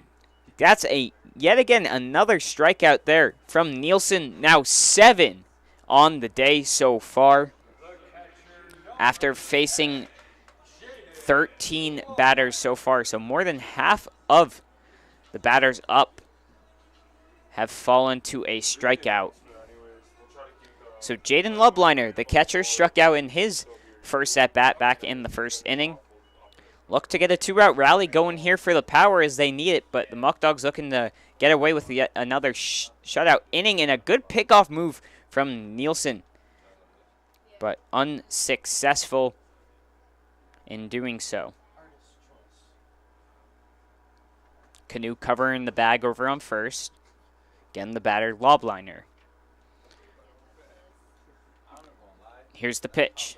that's yet again another strikeout there from Nielsen. Now 7 on the day so far, after facing 13 batters so far. So more than half of the batters up have fallen to a strikeout. So Jaden Lobliner, the catcher, struck out in his first at-bat back in the first inning. Look to get a 2-out rally going here for the Power as they need it, but the Muckdogs looking to get away with yet another shutout inning and a good pickoff move from Nielsen, but unsuccessful in doing so. Canoe covering the bag over on first. Again, the batter, Lobliner. Here's the pitch.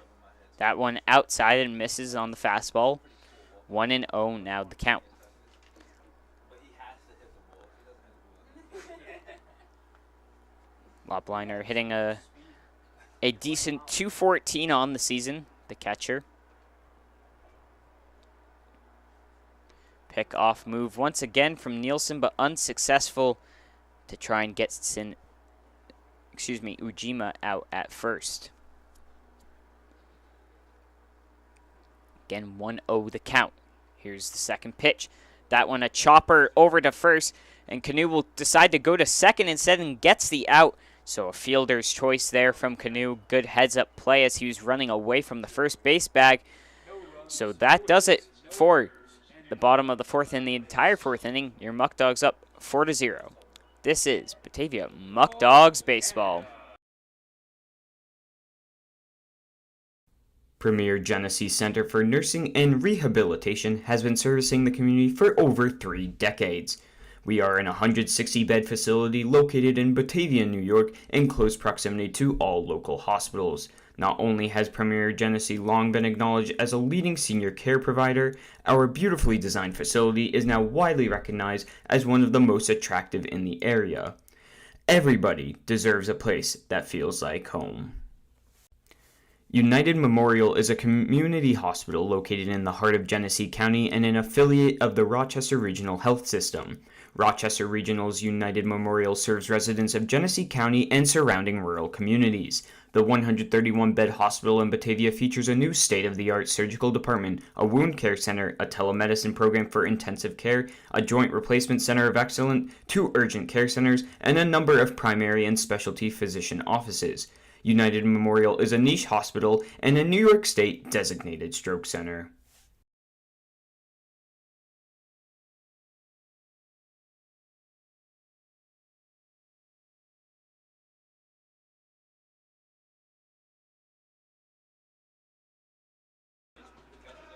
That one outside and misses on the fastball. 1-0 now the count. Lobliner hitting a decent .214 on the season, the catcher. Pick off move once again from Nielsen, but unsuccessful to try and get Ujima out at first. Again, 1-0 the count. Here's the second pitch. That one a chopper over to first, and Canoe will decide to go to second instead and gets the out. So a fielder's choice there from Canoe. Good heads-up play as he was running away from the first base bag. So that does it for the bottom of the fourth and the entire fourth inning. Your Muckdogs up 4-0. This is Batavia Muckdogs Baseball. Premier Genesee Center for Nursing and Rehabilitation has been servicing the community for over 3 decades. We are an 160-bed facility located in Batavia, New York, in close proximity to all local hospitals. Not only has Premier Genesee long been acknowledged as a leading senior care provider, our beautifully designed facility is now widely recognized as one of the most attractive in the area. Everybody deserves a place that feels like home. United Memorial is a community hospital located in the heart of Genesee County and an affiliate of the Rochester Regional Health System. Rochester Regional's United Memorial serves residents of Genesee County and surrounding rural communities. The 131-bed hospital in Batavia features a new state-of-the-art surgical department, a wound care center, a telemedicine program for intensive care, a joint replacement center of excellence, 2 urgent care centers, and a number of primary and specialty physician offices. United Memorial is a niche hospital and a New York State designated stroke center.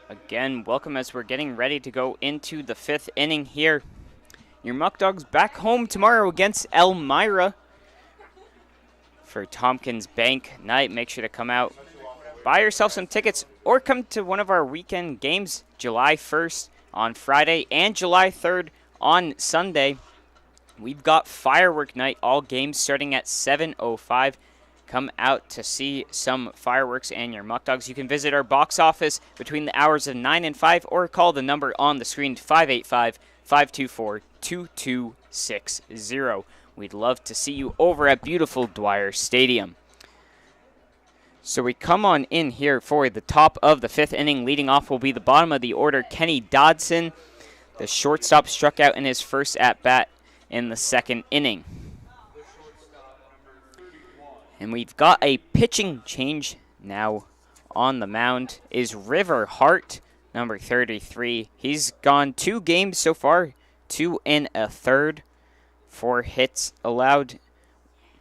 Again, welcome as we're getting ready to go into the 5th inning here. Your Muckdogs back home tomorrow against Elmira for Tompkins Bank night. Make sure to come out, buy yourself some tickets, or come to one of our weekend games, July 1st on Friday and July 3rd on Sunday. We've got firework night, all games starting at 7:05. Come out to see some fireworks and your Muckdogs. You can visit our box office between the hours of 9 and 5 or call the number on the screen, 585-524-2260. We'd love to see you over at beautiful Dwyer Stadium. So we come on in here for the top of the 5th inning. Leading off will be the bottom of the order, Kenny Dodson. The shortstop struck out in his first at-bat in the 2nd inning. And we've got a pitching change now on the mound is River Hart, number 33. He's gone 2 games so far, 2 1/3, 4 hits allowed,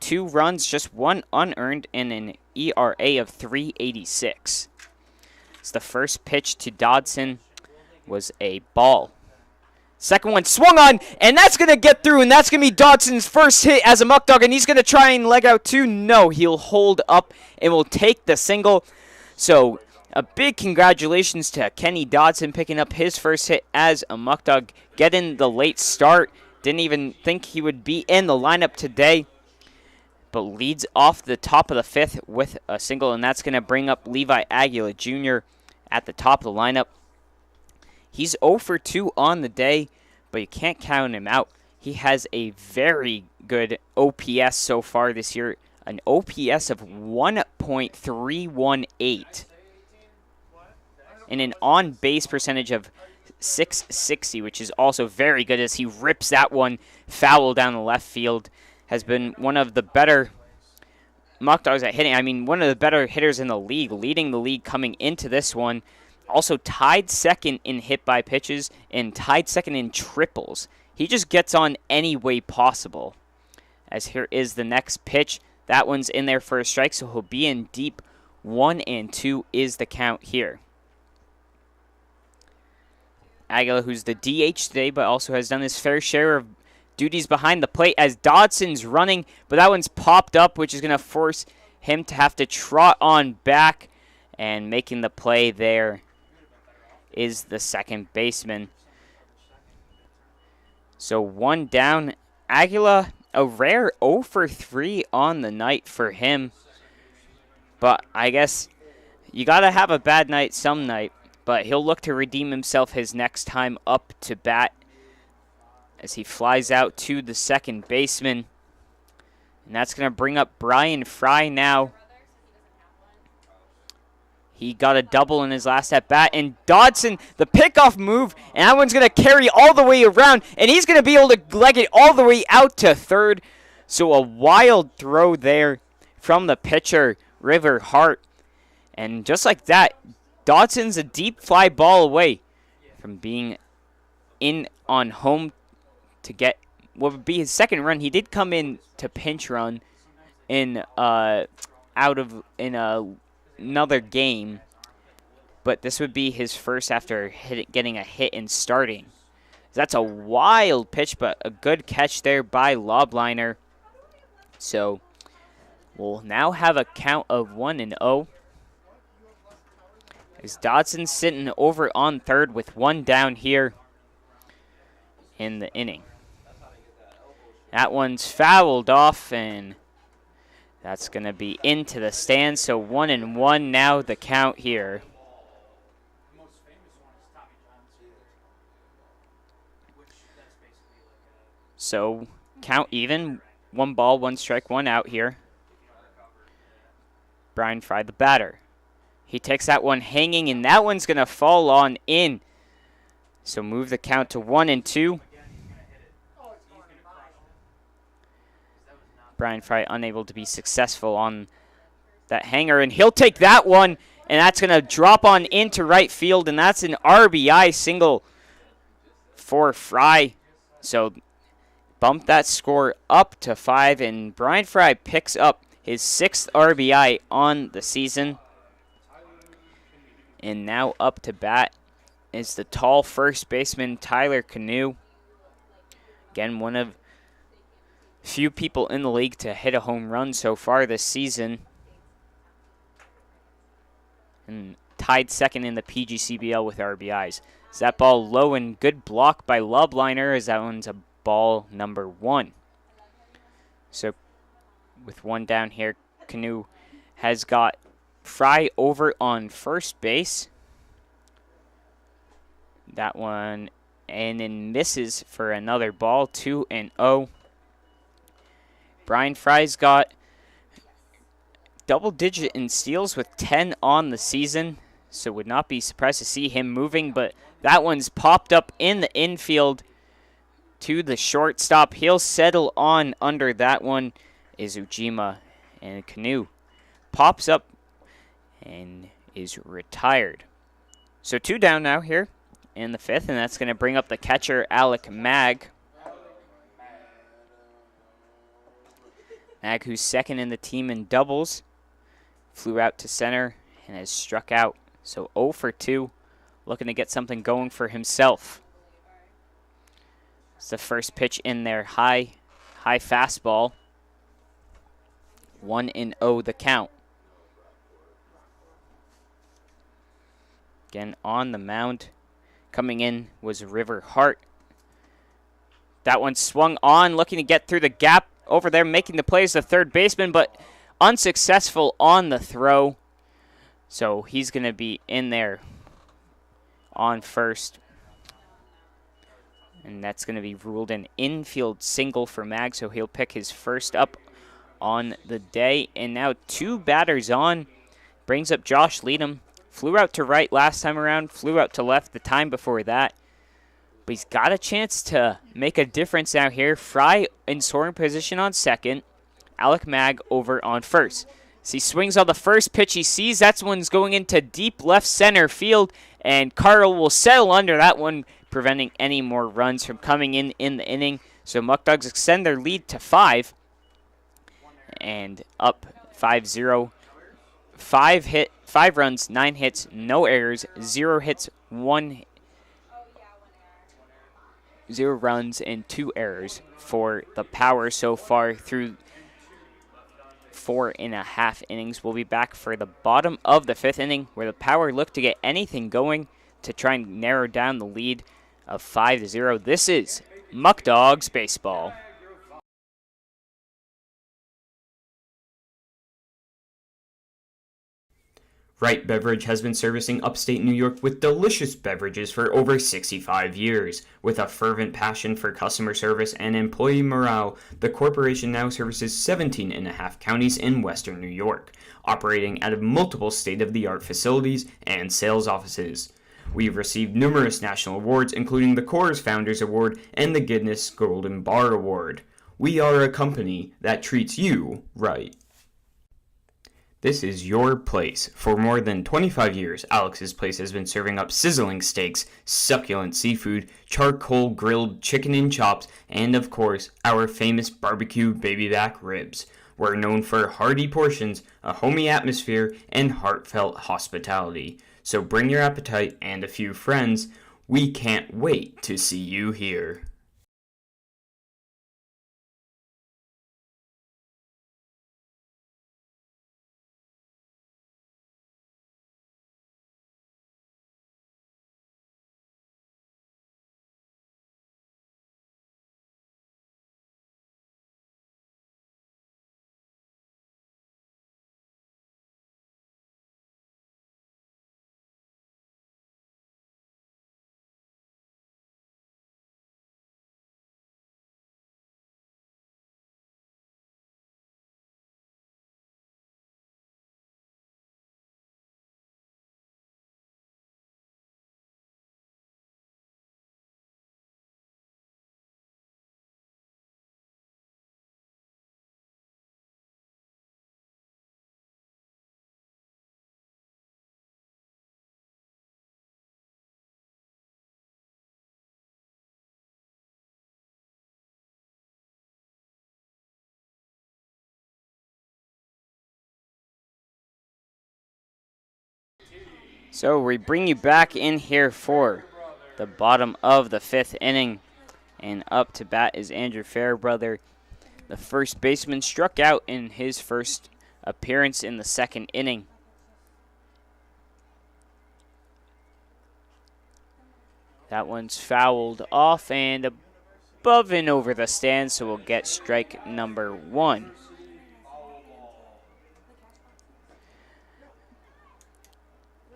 2 runs, just 1 unearned, and an ERA of 3.86. So the first pitch to Dodson was a ball. Second one swung on, and that's going to get through, and that's going to be Dodson's first hit as a Muckdog, and he's going to try and leg out too. No, he'll hold up and will take the single. So a big congratulations to Kenny Dodson picking up his first hit as a Muckdog, getting the late start. Didn't even think he would be in the lineup today, but leads off the top of the fifth with a single, and that's going to bring up Levi Aguila Jr. at the top of the lineup. He's 0 for 2 on the day, but you can't count him out. He has a very good OPS so far this year, an OPS of 1.318, and an on-base percentage of .660, which is also very good as he rips that one foul down the left field. Has been one of the better Muckdogs at hitting. I mean, one of the better hitters in the league, leading the league coming into this one. Also tied second in hit by pitches and tied second in triples. He just gets on any way possible. As here is the next pitch. That one's in there for a strike, so he'll be in deep. 1-2 is the count here. Aguila, who's the DH today, but also has done his fair share of duties behind the plate as Dodson's running, but that one's popped up, which is going to force him to have to trot on back, and making the play there is the second baseman. So one down. Aguila, a rare 0 for 3 on the night for him, but I guess you got to have a bad night some night, but he'll look to redeem himself his next time up to bat as he flies out to the second baseman. And that's going to bring up Brian Fry now. He got a double in his last at bat. And Dodson, the pickoff move, and that one's going to carry all the way around. And he's going to be able to leg it all the way out to third. So a wild throw there from the pitcher, River Hart. And just like that, Dodson's a deep fly ball away from being in on home to get what would be his second run. He did come in to pinch run in another game, but this would be his first after getting a hit and starting. That's a wild pitch, but a good catch there by Lobliner. So we'll now have a count of 1-0. As Dodson sitting over on third with one down here in the inning. That one's fouled off, and that's going to be into the stands. So 1-1 now the count here. So count even. 1 ball, 1 strike, 1 out here. Brian Fry, the batter. He takes that one hanging, and that one's going to fall on in. So move the count to 1-2. Brian Fry unable to be successful on that hanger, and he'll take that one, and that's going to drop on into right field, and that's an RBI single for Fry. So bump that score up to 5, and Brian Fry picks up his 6th RBI on the season. And now up to bat is the tall first baseman, Tyler Canoe. Again, one of few people in the league to hit a home run so far this season. And tied second in the PGCBL with RBIs. Is that ball low and good block by Lobliner as that one's a ball number 1. So with one down here, Canoe has got Fry over on first base. That one, and then misses for another ball, 2-0. Brian Fry's got double digit in steals with 10 on the season, so would not be surprised to see him moving, but that one's popped up in the infield to the shortstop. He'll settle on under that one is Ujima, and Canoe pops up and is retired. So 2 down now here in the 5th, and that's going to bring up the catcher, Alec Mag. Mag, who's second in the team in doubles, flew out to center and has struck out. So 0 for 2, looking to get something going for himself. It's the first pitch in there. High fastball. 1-0 the count. Again, on the mound, coming in was River Hart. That one swung on, looking to get through the gap over there, making the play as the third baseman, but unsuccessful on the throw. So he's going to be in there on first. And that's going to be ruled an infield single for Mag, so he'll pick his first up on the day. And now 2 batters on. Brings up Josh Leadham. Flew out to right last time around, flew out to left the time before that. But he's got a chance to make a difference out here. Fry in scoring position on second. Alec Mag over on first. As he swings on the first pitch he sees, that's one's going into deep left center field. And Carl will settle under that one, preventing any more runs from coming in the inning. So Muckdogs extend their lead to 5. And up 5-0. 5 runs, 9 hits, no errors, 0 hits, 0 runs, and 2 errors for the Power so far through 4.5 innings. We'll be back for the bottom of the 5th inning, where the Power look to get anything going to try and narrow down the lead of 5-0. This is Muckdogs Baseball. Wright Beverage has been servicing upstate New York with delicious beverages for over 65 years. With a fervent passion for customer service and employee morale, the corporation now services 17.5 counties in western New York, operating out of multiple state-of-the-art facilities and sales offices. We've received numerous national awards, including the Coors Founders Award and the Guinness Golden Bar Award. We are a company that treats you right. This is your place. For more than 25 years, Alex's Place has been serving up sizzling steaks, succulent seafood, charcoal grilled chicken and chops, and of course, our famous barbecue baby back ribs. We're known for hearty portions, a homey atmosphere, and heartfelt hospitality. So bring your appetite and a few friends. We can't wait to see you here. So we bring you back in here for the bottom of the 5th inning. And up to bat is Andrew Fairbrother. The first baseman struck out in his first appearance in the 2nd inning. That one's fouled off and above and over the stand, so we'll get strike number 1.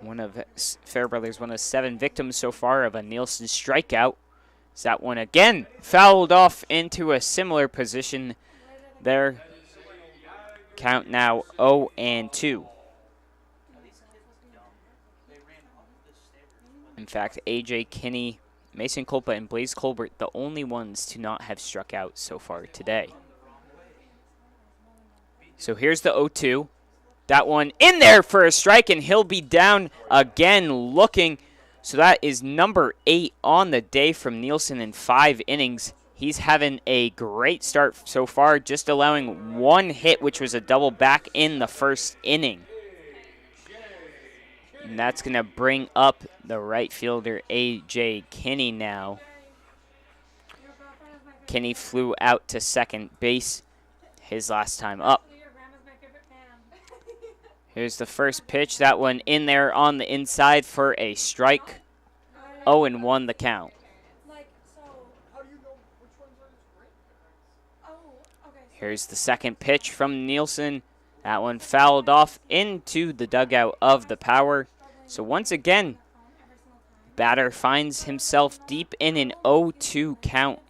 One of Fairbrother's one of 7 victims so far of a Nielsen strikeout. Is that one again fouled off into a similar position there. Count now 0-2. In fact, A.J. Kinney, Mason Culpa, and Blaze Colbert, the only ones to not have struck out so far today. So here's the 0-2. That one in there for a strike, and he'll be down again looking. So that is number 8 on the day from Nielsen in 5 innings. He's having a great start so far, just allowing 1 hit, which was a double back in the 1st inning. And that's going to bring up the right fielder, A.J. Kinney now. Kinney flew out to second base his last time up. Here's the first pitch. That one in there on the inside for a strike. 0-1 the count. Here's the second pitch from Nielsen. That one fouled off into the dugout of the Power. So once again, batter finds himself deep in an 0-2 count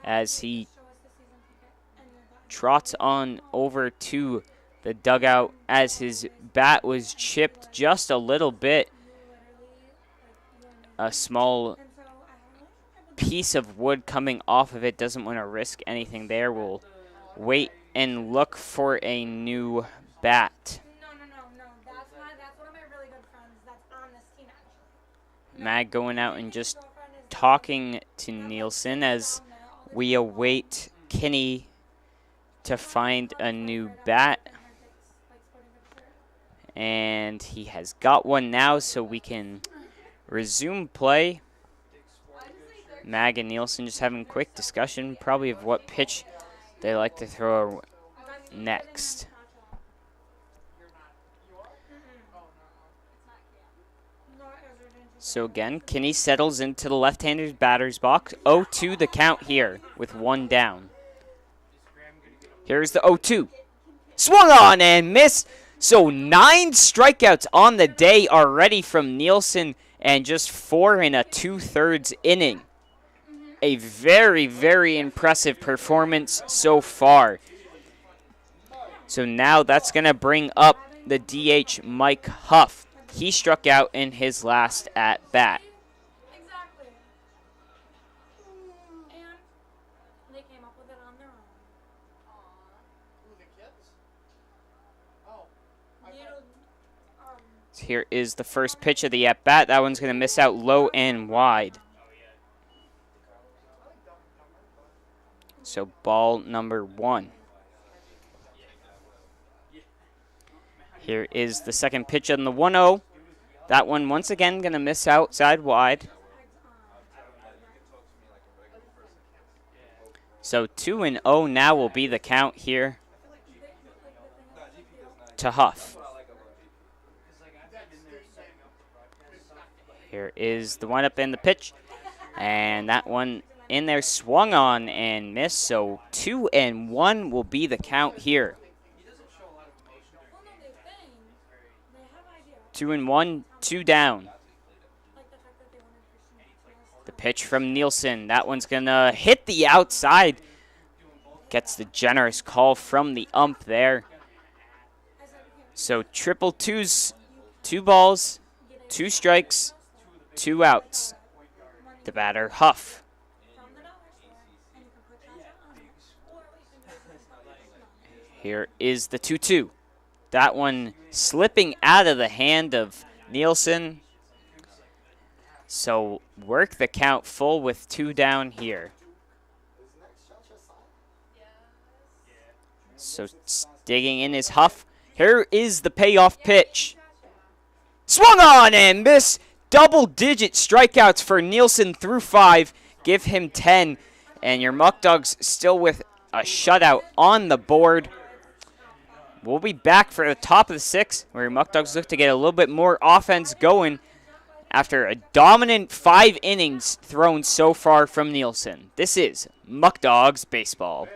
as he trots on over to the dugout as his bat was chipped just a little bit. A small piece of wood coming off of it. Doesn't want to risk anything there. We'll wait and look for a new bat. That's one of my really good friends that's on this team, actually. Mag going out and just talking to Nielsen as we await Kinney to find a new bat. And he has got one now, so we can resume play. Mag and Nielsen just having a quick discussion, probably of what pitch they like to throw next. So again, Kinney settles into the left-handed batter's box. 0-2 the count here with one down. Here's the 0-2. Swung on and missed. So 9 strikeouts on the day already from Nielsen and just 4 in a 2/3 inning. A very, very impressive performance so far. So now that's going to bring up the DH Mike Huff. He struck out in his last at-bat. Exactly. And they came up with it on their own. Here is the first pitch of the at-bat. That one's going to miss out low and wide. So ball number 1. Here is the second pitch on the 1-0. That one once again going to miss outside wide. So 2-0 now will be the count here to Huff. Here is the windup and the pitch. And that one in there swung on and missed. So 2-1 will be the count here. 2-1, 2 down. The pitch from Nielsen. That one's going to hit the outside. Gets the generous call from the ump there. So triple twos, 2 balls, 2 strikes, 2 outs. The batter, Huff. Here is the 2-2. That one slipping out of the hand of Nielsen. So work the count full with 2 down here. So digging in is Huff. Here is the payoff pitch. Swung on and missed. Double-digit strikeouts for Nielsen through 5. Give him 10. And your Muckdogs still with a shutout on the board. We'll be back for the top of the 6th, where your Muckdogs look to get a little bit more offense going after a dominant 5 innings thrown so far from Nielsen. This is Muckdogs Baseball.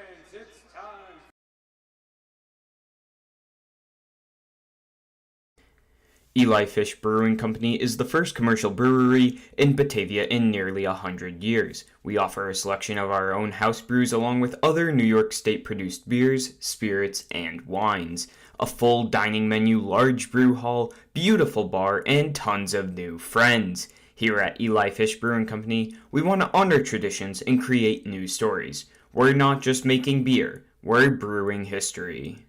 Eli Fish Brewing Company is the first commercial brewery in Batavia in nearly 100 years. We offer a selection of our own house brews along with other New York State-produced beers, spirits, and wines. A full dining menu, large brew hall, beautiful bar, and tons of new friends. Here at Eli Fish Brewing Company, we want to honor traditions and create new stories. We're not just making beer, we're brewing history.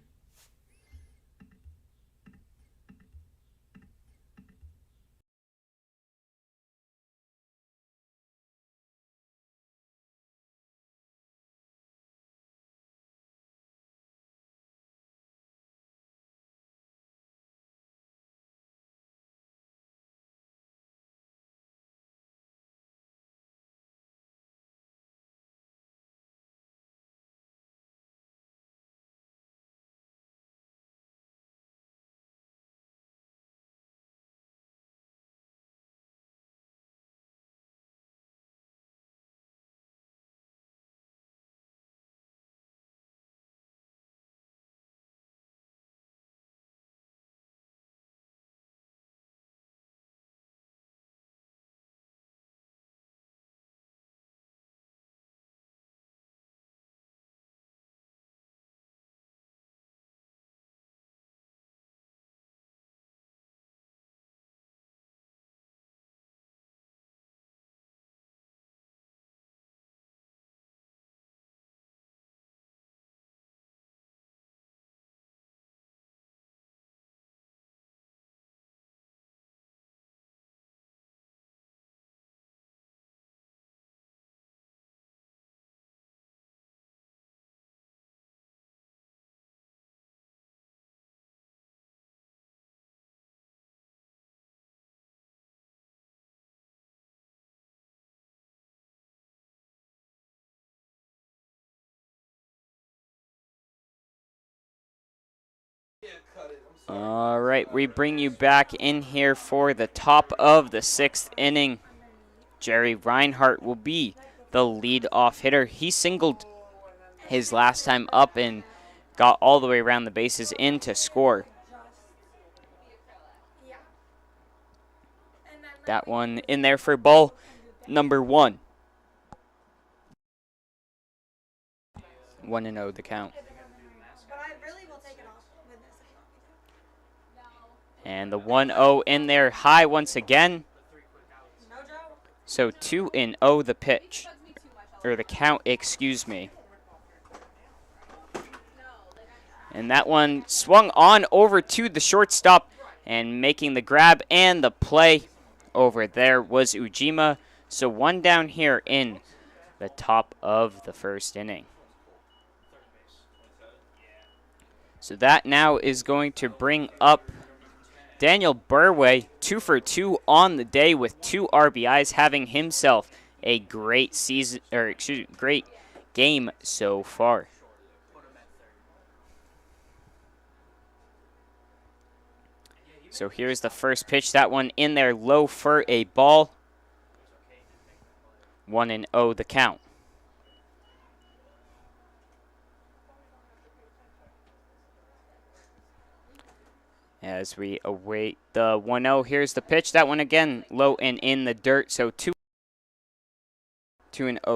All right, we bring you back in here for the top of the 6th inning. Jerry Reinhardt will be the lead-off hitter. He singled his last time up and got all the way around the bases in to score. That one in there for ball number 1. 1-0 the count. And the 1-0 in there high once again. So 2-0 the pitch. Or the count, excuse me. And that one swung on over to the shortstop, and making the grab and the play over there was Ujima. So 1 down here in the top of the 1st inning. So that now is going to bring up Daniel Burway, 2 for 2 on the day with 2 RBIs, having himself a great season, or excuse me, great game so far. So here's the first pitch. That one in there low for a ball. 1-0 the count. As we await the 1-0, here's the pitch. That one again low and in the dirt. So 2-0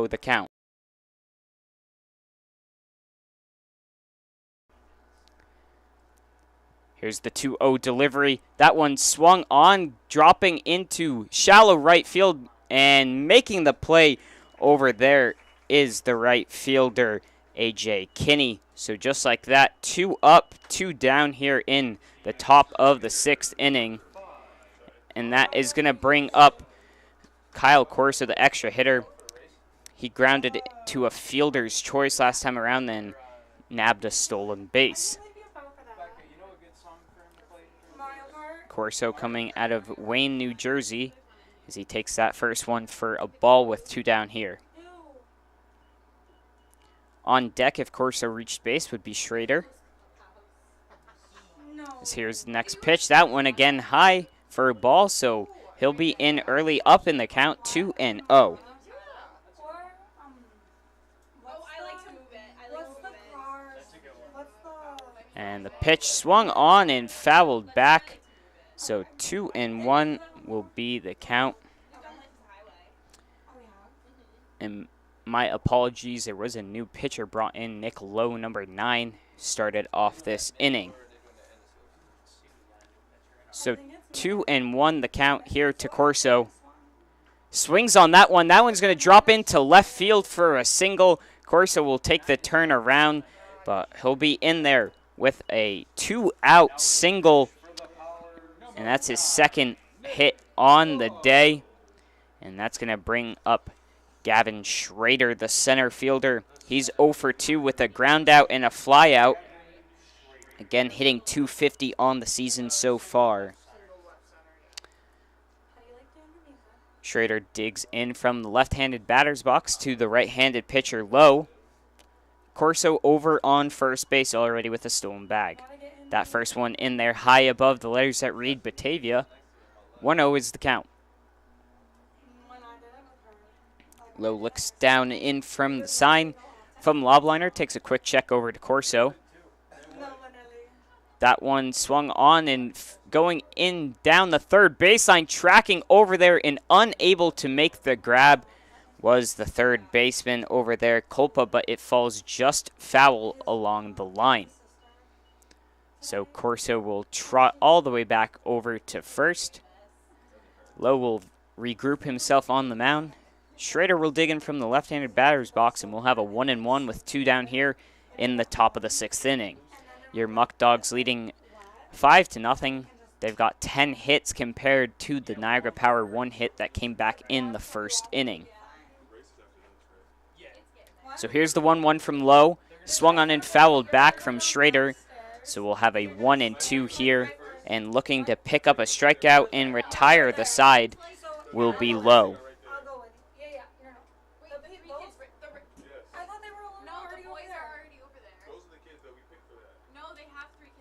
the count. Here's the 2-0 delivery. That one swung on, dropping into shallow right field, and making the play over there is the right fielder, A.J. Kinney. So just like that, 2 up, 2 down here in the top of the 6th inning. And that is going to bring up Kyle Corso, the extra hitter. He grounded it to a fielder's choice last time around, then nabbed a stolen base. Corso coming out of Wayne, New Jersey, as he takes that first one for a ball with 2 down here. On deck, if Corso reached base, would be Schrader. As here's the next pitch. That one again high for a ball, so he'll be in early, up in the count, 2-0. And the pitch swung on and fouled back. So 2-1 will be the count. And my apologies, there was a new pitcher brought in. Nick Lowe, number 9, started off this inning. So 2-1 the count here to Corso. Swings on that one. That one's going to drop into left field for a single. Corso will take the turn around, but he'll be in there with a 2-out single. And that's his 2nd hit on the day. And that's going to bring up Gavin Schrader, the center fielder. He's 0 for 2 with a ground out and a fly out. Again, hitting .250 on the season so far. Schrader digs in from the left-handed batter's box to the right-handed pitcher Lowe. Corso over on first base already with a stolen bag. That first one in there high above the letters that read Batavia. 1-0 is the count. Lowe looks down in from the sign from Lobliner, takes a quick check over to Corso. That one swung on and going in down the third baseline, tracking over there and unable to make the grab was the third baseman over there, Culpa, but it falls just foul along the line. So Corso will trot all the way back over to first. Lowe will regroup himself on the mound. Schrader will dig in from the left-handed batter's box, and we'll have a 1-1 with 2 down here in the top of the 6th inning. Your Muckdogs leading 5-0. They've got 10 hits compared to the Niagara Power 1 hit that came back in the 1st inning. So here's the 1-1 from Lowe. Swung on and fouled back from Schrader. So we'll have a 1-2 here. And looking to pick up a strikeout and retire the side will be Lowe.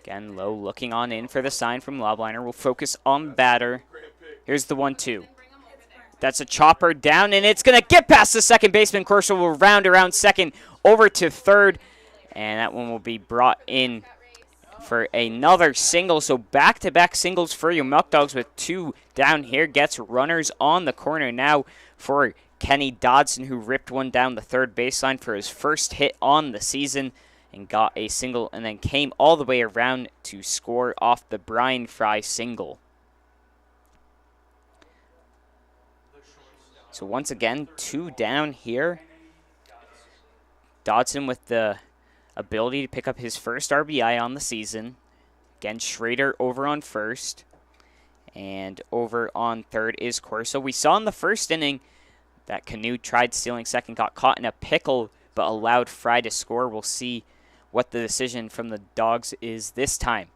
Again, Low looking on in for the sign from Lobliner. We'll focus on batter. Here's the 1-2. That's a chopper down, and it's going to get past the second baseman. Corso will round around second over to third, and that one will be brought in for another single. So back-to-back singles for your Muckdogs with 2 down here. Gets runners on the corner now for Kenny Dodson, who ripped one down the third baseline for his first hit on the season and got a single, and then came all the way around to score off the Brian Fry single. So once again, 2 down here. Dodson with the ability to pick up his first RBI on the season. Again, Schrader over on first. And over on third is Corso. We saw in the first inning that Canoe tried stealing second, got caught in a pickle, but allowed Fry to score. We'll see what the decision from the Dogs is this time.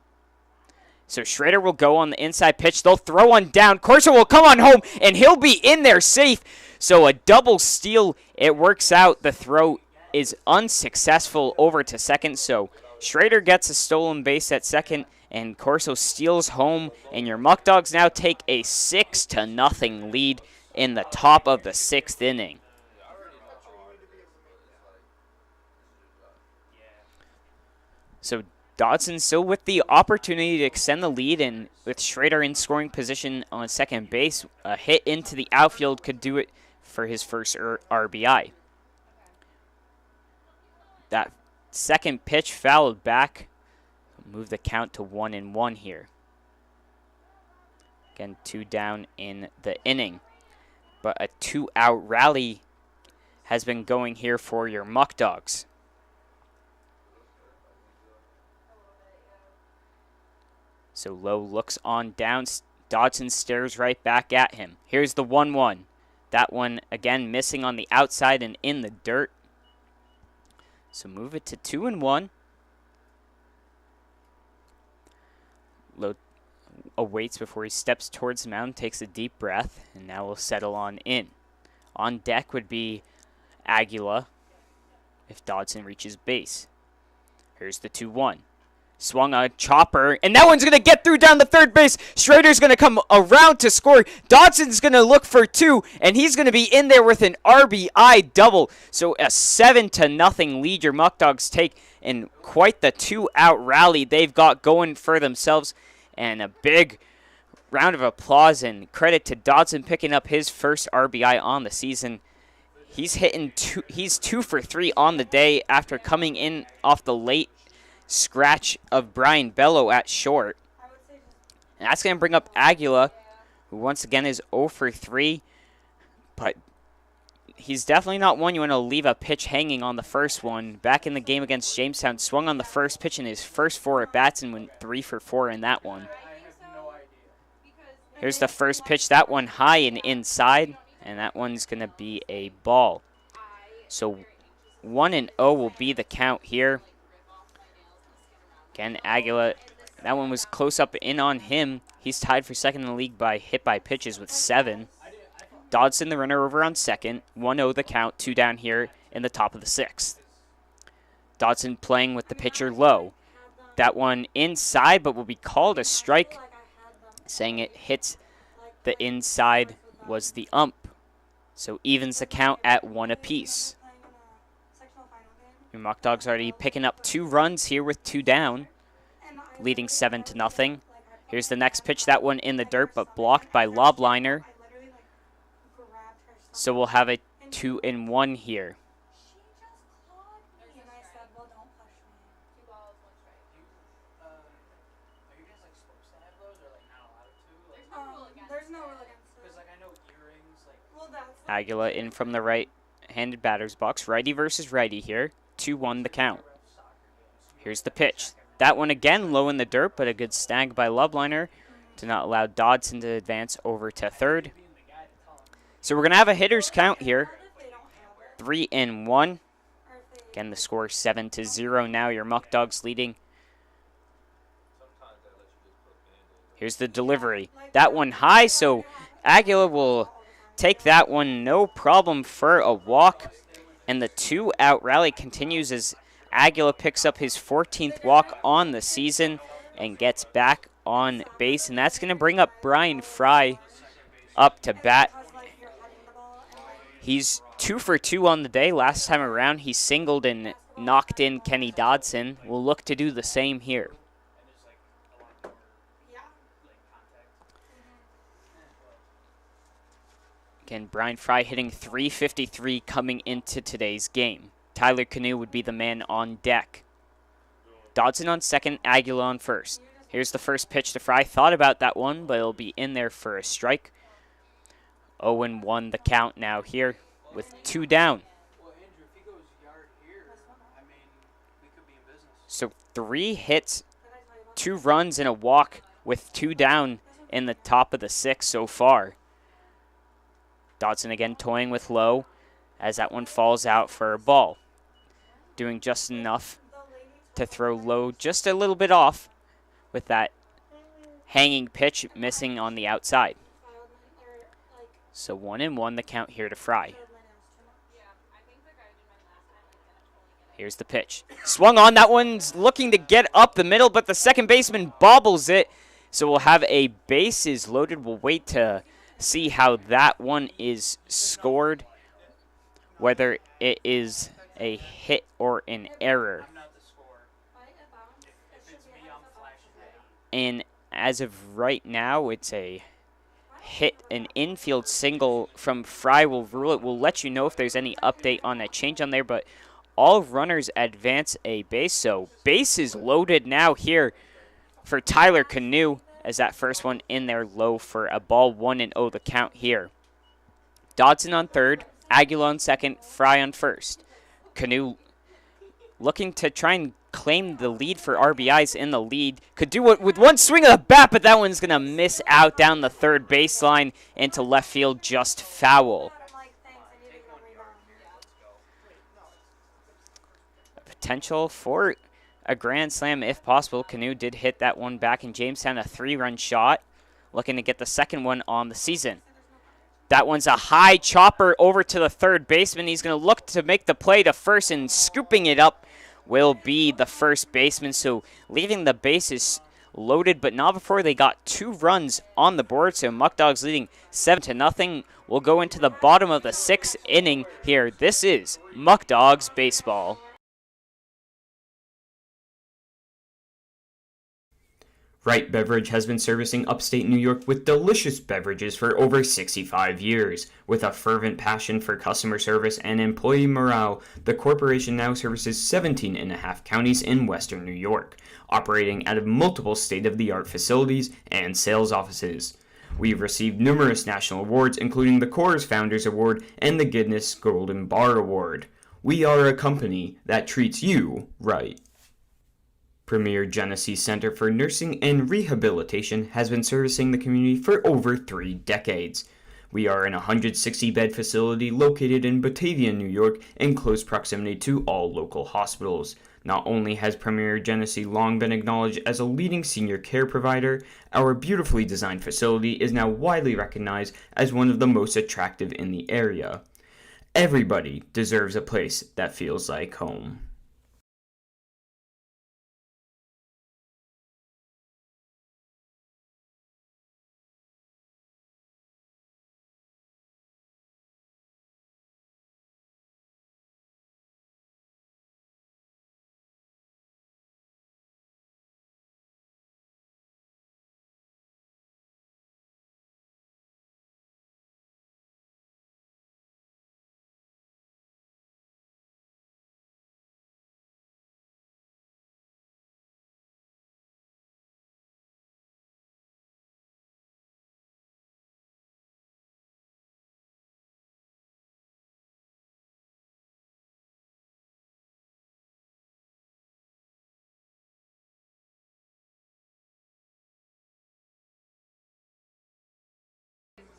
So Schrader will go on the inside pitch. They'll throw one down. Corso will come on home, and he'll be in there safe. So a double steal. It works out. The throw is unsuccessful over to second. So Schrader gets a stolen base at second, and Corso steals home. And your Muckdogs now take a 6-0 lead in the top of the 6th inning. So Dodson still with the opportunity to extend the lead, and with Schrader in scoring position on second base, a hit into the outfield could do it for his first RBI. That second pitch fouled back. Move the count to 1-1 here. Again, 2 down in the inning. But a 2-out rally has been going here for your Muckdogs. So Low looks on down. Dodson stares right back at him. Here's the 1-1. That one, again, missing on the outside and in the dirt. So move it to 2-1. Low awaits before he steps towards the mound, takes a deep breath, and now will settle on in. On deck would be Aguila if Dodson reaches base. Here's the 2-1. Swung a chopper, and that one's going to get through down the third base. Schrader's going to come around to score. Dodson's going to look for 2, and he's going to be in there with an RBI double. So a 7-0 lead your Muckdogs take, in quite the 2-out rally they've got going for themselves. And a big round of applause and credit to Dodson picking up his first RBI on the season. He's hitting he's 2 for 3 on the day after coming in off the late scratch of Brian Bello at short. And that's going to bring up Aguila, who once again is 0 for 3. But he's definitely not one you want to leave a pitch hanging on the first one. Back in the game against Jamestown, swung on the first pitch in his first 4 at-bats and went 3 for 4 in that one. Here's the first pitch. That one high and inside, and that one's going to be a ball. So 1-0 will be the count here. Again, Aguila, that one was close up in on him. He's tied for second in the league by hit by pitches with 7. Dodson, the runner, over on second. 1-0 the count, 2 down here in the top of the 6th. Dodson playing with the pitcher Low. That one inside, but will be called a strike. Saying it hits the inside was the ump. So evens the count at 1 apiece. Your Muckdogs already picking up 2 runs here with 2 down, leading 7-0. Here's the next pitch, that one in the dirt, but blocked by Lobliner. So we'll have a 2-1 here. Aguila in from the right-handed batter's box. Righty versus righty here. 2-1 the count. Here's the pitch. That one again low in the dirt, but a good snag by Lobliner to not allow Dodson to advance over to third. So we're going to have a hitter's count here. 3-1. Again, the score 7-0 now. Your Muckdogs leading. Here's the delivery. That one high, so Aguila will take that one no problem for a walk. And the 2-out rally continues as Aguila picks up his 14th walk on the season. and gets back on base, and that's going to bring up Brian Fry up to bat. He's 2 for 2 on the day. Last time around, he singled and knocked in Kenny Dodson. We'll look to do the same here. Again, Brian Fry hitting .353 coming into today's game. Tyler Canoe would be the man on deck. Dodson on second, Aguila on first. Here's the first pitch to Fry. Thought about that one, but it'll be in there for a strike. 0-1 the count now here with 2 down. So 3 hits, 2 runs, and a walk with 2 down in the top of the 6th so far. Dodson again toying with low as that one falls out for a ball. Doing just enough to throw low, just a little bit off with that hanging pitch missing on the outside. So 1-1 the count here to Fry. Here's the pitch. Swung on, that one's looking to get up the middle, but the second baseman bobbles it. So we'll have a bases loaded. We'll wait to see how that one is scored, whether it is a hit or an error. And as of right now, it's a hit, an infield single from Fry. Will rule it. We'll let you know if there's any update on that change on there, but all runners advance a base, so base is loaded now here for Tyler Canoe, as that first one in there low for a ball. 1-0 the count here. Dodson on third, Aguila on second, Fry on first. Canoe looking to try and claim the lead for RBIs in the lead. Could do it with one swing of the bat, but that one's going to miss out down the third baseline into left field, just foul. Potential for a grand slam if possible. Canoe did hit that one back in Jamestown, a 3-run shot, looking to get the second one on the season. That one's a high chopper over to the third baseman. He's going to look to make the play to first, and scooping it up will be the first baseman. So leaving the bases loaded, but not before they got 2 runs on the board. So Muckdogs leading 7-0. We'll go into the bottom of the 6th inning here. This is Muckdogs baseball. Wright Beverage has been servicing upstate New York with delicious beverages for over 65 years. With a fervent passion for customer service and employee morale, the corporation now services 17 and a half counties in western New York, operating out of multiple state-of-the-art facilities and sales offices. We've received numerous national awards, including the Coors Founders Award and the Guinness Golden Bar Award. We are a company that treats you right. Premier Genesee Center for Nursing and Rehabilitation has been servicing the community for over 3 decades. We are an 160-bed facility located in Batavia, New York, in close proximity to all local hospitals. Not only has Premier Genesee long been acknowledged as a leading senior care provider, our beautifully designed facility is now widely recognized as one of the most attractive in the area. Everybody deserves a place that feels like home.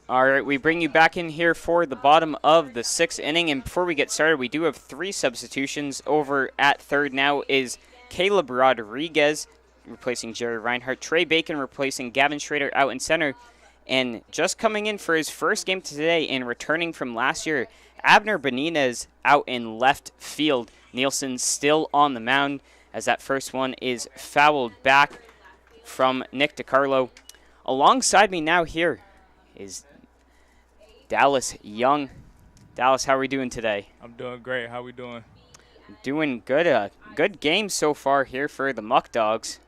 All right, we bring you back in here for the bottom of the 6th inning. And before we get started, we do have 3 substitutions. Over at third now is Caleb Rodriguez replacing Jerry Reinhardt. Trey Bacon replacing Gavin Schrader out in center. And just coming in for his first game today and returning from last year, Abner Benitez out in left field. Nielsen still on the mound as that first one is fouled back. from Nick DiCarlo. Alongside me now here is Dallas Young. Dallas, how are we doing today? I'm doing great. How we doing? Doing good. Good game so far here for the Muckdogs.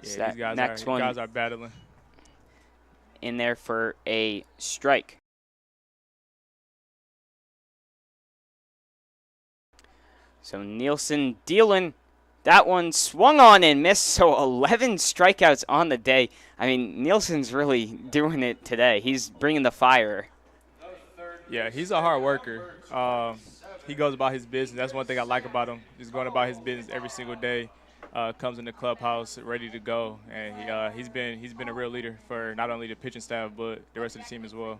Yeah, these guys are battling. In there for a strike. So Nielsen dealing. That one swung on and missed, so 11 strikeouts on the day. I mean, Nielsen's really doing it today. He's bringing the fire. Yeah, he's a hard worker. He goes about his business. That's one thing I like about him. He's going about his business every single day. Comes in the clubhouse ready to go, and he's been a real leader for not only the pitching staff but the rest of the team as well.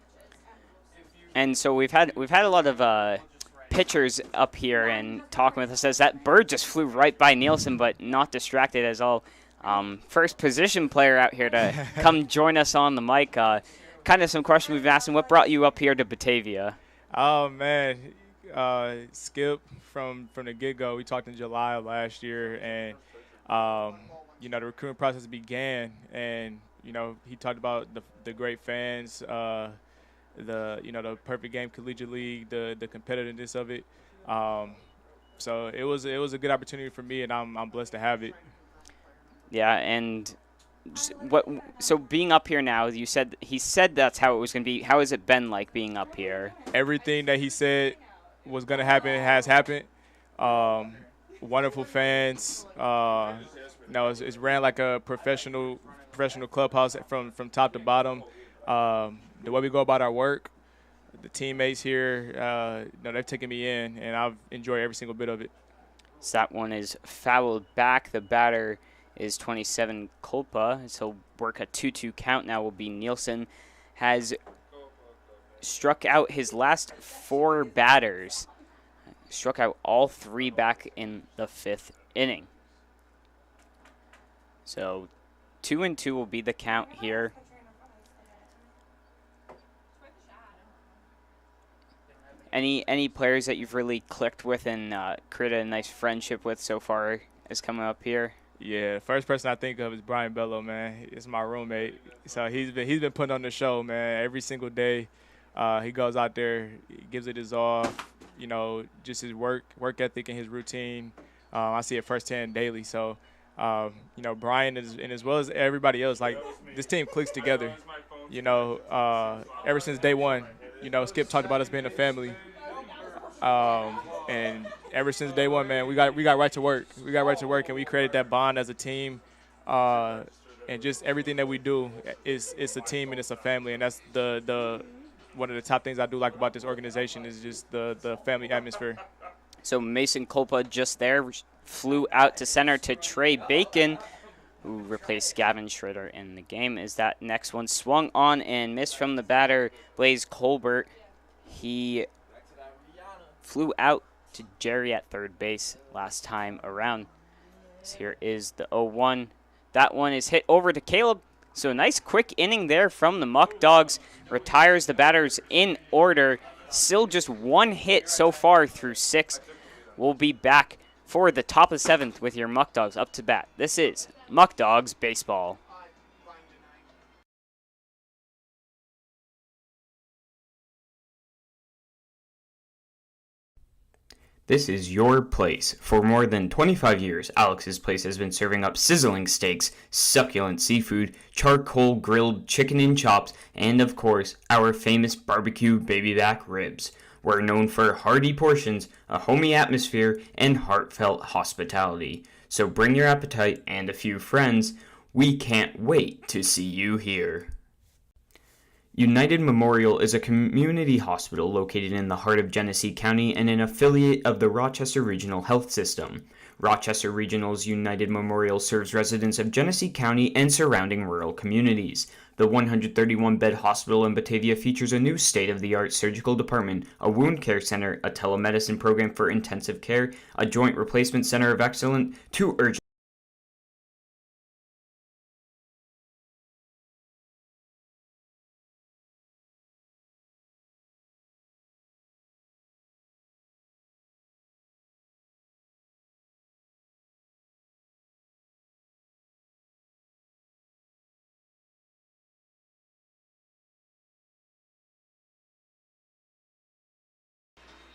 And so we've had a lot of pitchers up here and talking with us. As that bird just flew right by Nielsen, but not distracted as all. First position player out here to come join us on the mic. Kind of some questions we've asked him. What brought you up here to Batavia? Oh man, Skip from the get-go. We talked in July of last year, and the recruiting process began, and he talked about the great fans, the perfect game collegiate league, the competitiveness of it. So it was a good opportunity for me, and I'm blessed to have it. Yeah, and so being up here now, he said that's how it was going to be. How has it been like being up here? Everything that he said was going to happen has happened. Wonderful fans. It's ran like a professional clubhouse from top to bottom. The way we go about our work, the teammates here, they've taken me in, and I've enjoyed every single bit of it. So that one is fouled back. The batter is 27 Culpa, so he'll work a 2-2 count now. Will be Nielsen. Has struck out his last 4 batters. Struck out all 3 back in the 5th inning. So 2-2 will be the count here. Any players that you've really clicked with and created a nice friendship with so far is coming up here? Yeah, the first person I think of is Brian Bello, man. It's my roommate. So he's been putting on the show, man, every single day. He goes out there, gives it his all. Just his work ethic and his routine. I see it firsthand daily. So, Brian is, and as well as everybody else, like this team clicks together. Ever since day one, Skip talked about us being a family. And ever since day one, man, we got right to work. We got right to work, and we created that bond as a team. And just everything that we do it's a team and it's a family, and that's the one of the top things I do like about this organization is just the family atmosphere. So Mason Culpa just there flew out to center to Trey Bacon, who replaced Gavin Schroeder in the game. Is that next one swung on and missed from the batter, Blaze Colbert. He flew out to Jerry at third base last time around. So here is the 0-1. That one is hit over to Caleb. So a nice quick inning there from the Muckdogs. Retires the batters in order. Still just 1 hit so far through 6. We'll be back for the top of the 7th with your Muckdogs up to bat. This is Muckdogs Baseball. This is your place. For more than 25 years, Alex's Place has been serving up sizzling steaks, succulent seafood, charcoal grilled chicken and chops, and of course, our famous barbecue baby back ribs. We're known for hearty portions, a homey atmosphere, and heartfelt hospitality. So bring your appetite and a few friends. We can't wait to see you here. United Memorial is a community hospital located in the heart of Genesee County and an affiliate of the Rochester Regional Health System. Rochester Regional's United Memorial serves residents of Genesee County and surrounding rural communities. The 131-bed hospital in Batavia features a new state-of-the-art surgical department, a wound care center, a telemedicine program for intensive care, a joint replacement center of excellence, 2 urgent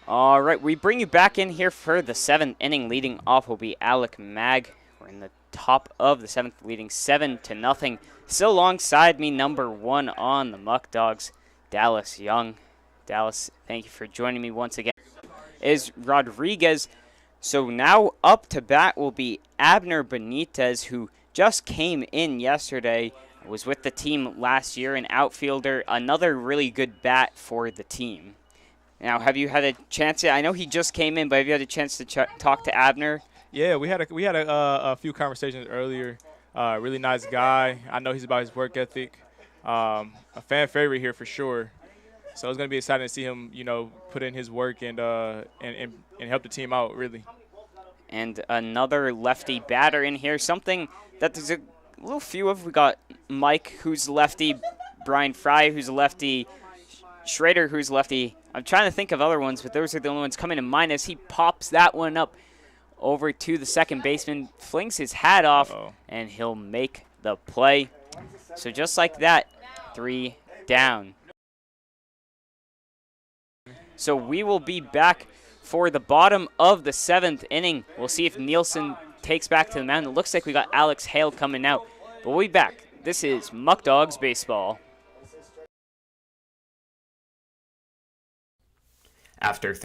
All right, we bring you back in here for the 7th inning. Leading off will be Alec Mag. We're in the top of the 7th, leading 7-0. Still alongside me, number 1 on the Muckdogs, Dallas Young. Dallas, thank you for joining me once again. Is Rodriguez. So now up to bat will be Abner Benitez, who just came in yesterday, was with the team last year, an outfielder, another really good bat for the team. Now, have you had a chance? I know he just came in, but have you had a chance to talk to Abner? Yeah, we had a few conversations earlier. Really nice guy. I know he's about his work ethic. A fan favorite here for sure. So it's gonna be exciting to see him, put in his work and help the team out really. And another lefty batter in here. Something that there's a little few of. We got Mike, who's lefty, Brian Fry, who's a lefty, Schrader, who's lefty. I'm trying to think of other ones, but those are the only ones coming to mind as he pops that one up over to the second baseman, flings his hat off, and he'll make the play. So just like that, 3 down. So we will be back for the bottom of the 7th inning. We'll see if Nielsen takes back to the mound. It looks like we got Alex Hale coming out, but we'll be back. This is Muckdogs Baseball. After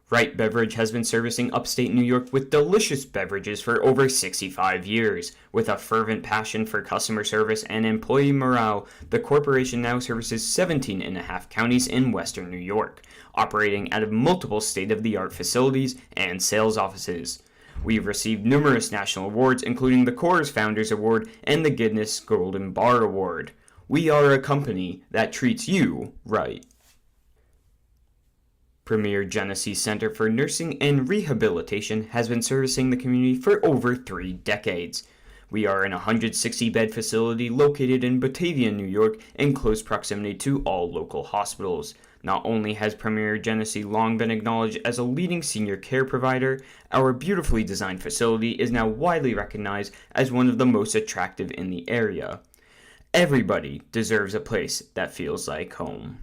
Wright Beverage has been servicing upstate New York with delicious beverages for over 65 years. With a fervent passion for customer service and employee morale, the corporation now services 17 and a half counties in western New York, operating out of multiple state-of-the-art facilities and sales offices. We've received numerous national awards, including the Coors Founders Award and the Guinness Golden Bar Award. We are a company that treats you right. Premier Genesee Center for Nursing and Rehabilitation has been servicing the community for over 3 decades. We are an 160-bed facility located in Batavia, New York, in close proximity to all local hospitals. Not only has Premier Genesee long been acknowledged as a leading senior care provider, our beautifully designed facility is now widely recognized as one of the most attractive in the area. Everybody deserves a place that feels like home.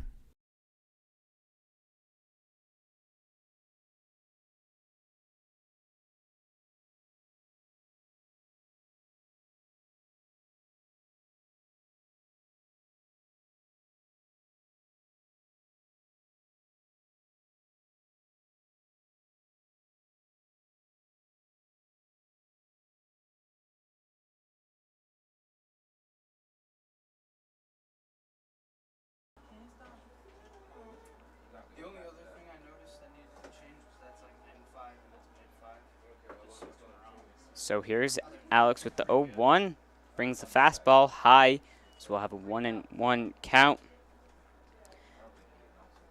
The only other thing I noticed that needed to change was that's like N5 and that's mid-5. So here's Alex with the 0-1. Brings the fastball high. So we'll have a 1-1 count.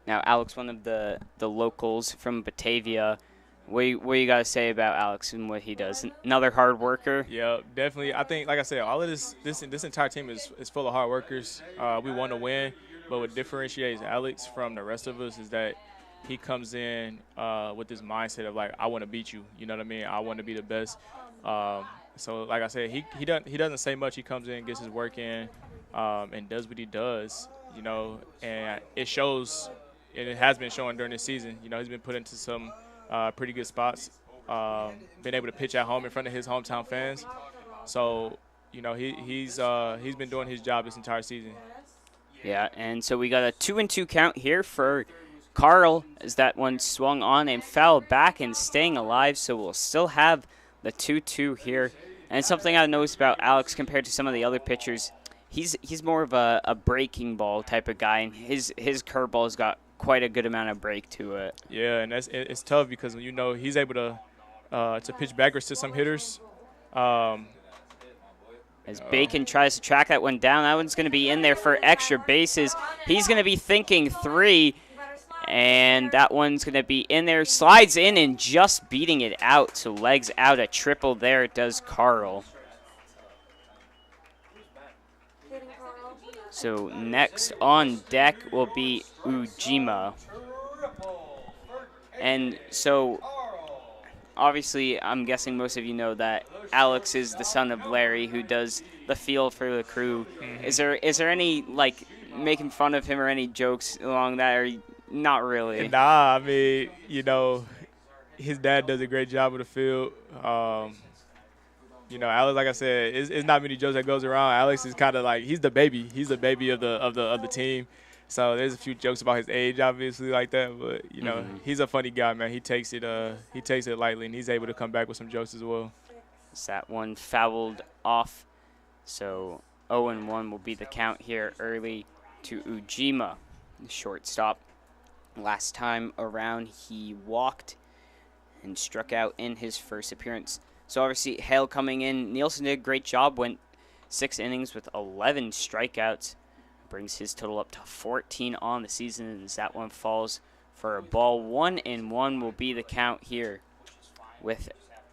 Now, Alex, one of the locals from Batavia. What you got to say about Alex and what he does? Another hard worker? Yeah, definitely. I think, like I said, all of this entire team is full of hard workers. We want to win, but what differentiates Alex from the rest of us is that he comes in with this mindset of like, I want to beat you. You know what I mean? I want to be the best. So, like I said, he doesn't say much. He comes in, gets his work in, and does what he does. And it shows, and it has been showing during this season. He's been put into some pretty good spots, been able to pitch at home in front of his hometown fans. So, he's been doing his job this entire season. Yeah, and so we got a 2-2 count here for Carl as that one swung on and fouled back and staying alive. So we'll still have the 2-2 here. And something I noticed about Alex compared to some of the other pitchers, he's more of a breaking ball type of guy, and his curveball's got quite a good amount of break to it. Yeah, and it's tough because he's able to pitch backwards to some hitters. As Bacon tries to track that one down, that one's going to be in there for extra bases. He's going to be thinking 3, and that one's going to be in there. Slides in and just beating it out, so legs out a triple there. It does Carl. So next on deck will be Ujima. And so obviously I'm guessing most of you know that Alex is the son of Larry, who does the feel for the crew. Mm-hmm. Is there any like making fun of him or any jokes along that, or not really. Nah, I mean, his dad does a great job of the field. Alex, like I said, it's not many jokes that goes around. Alex is kind of like he's the baby. He's the baby of the team. So there's a few jokes about his age, obviously, like that. But he's a funny guy, man. He takes it lightly, and he's able to come back with some jokes as well. Is that one fouled off? So 0-1 will be the count here early to Ujima, the shortstop. Last time around, he walked and struck out in his first appearance. So obviously, Hale coming in. Nielsen did a great job, went 6 innings with 11 strikeouts. Brings his total up to 14 on the season as that one falls for a ball. 1-1 will be the count here. With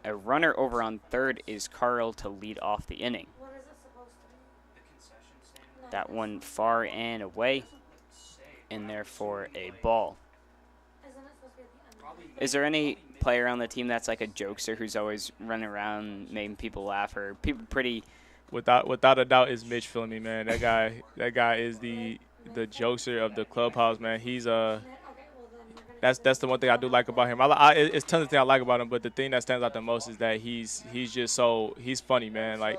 a runner over on third is Carl to lead off the inning. What is it supposed to be? That one far and away, and therefore a ball. Isn't it supposed to be at the end? Is there any player on the team that's like a jokester who's always running around making people laugh, or people pretty? Without a doubt, is Mitch Philly, man. That guy is the jokester of the clubhouse, man. He's that's the one thing I do like about him. It's tons of things I like about him, but the thing that stands out the most is that he's just funny, man. Like,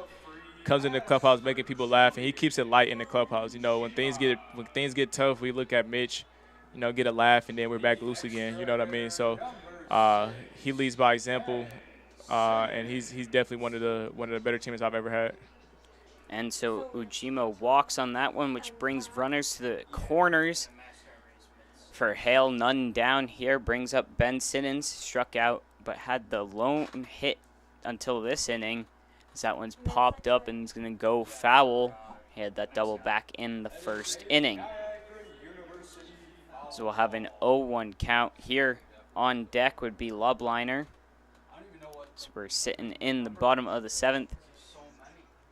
comes in the clubhouse making people laugh, and he keeps it light in the clubhouse. When things get tough, we look at Mitch, get a laugh, and then we're back loose again. You know what I mean? So he leads by example, and he's definitely one of the better teammates I've ever had. And so Ujima walks on that one, which brings runners to the corners. For Hale, none down here, brings up Ben Simmons, struck out, but had the lone hit until this inning. As that one's popped up and is going to go foul. He had that double back in the first inning. So we'll have an 0-1 count here. On deck would be Lobliner. So we're sitting in the bottom of the 7th.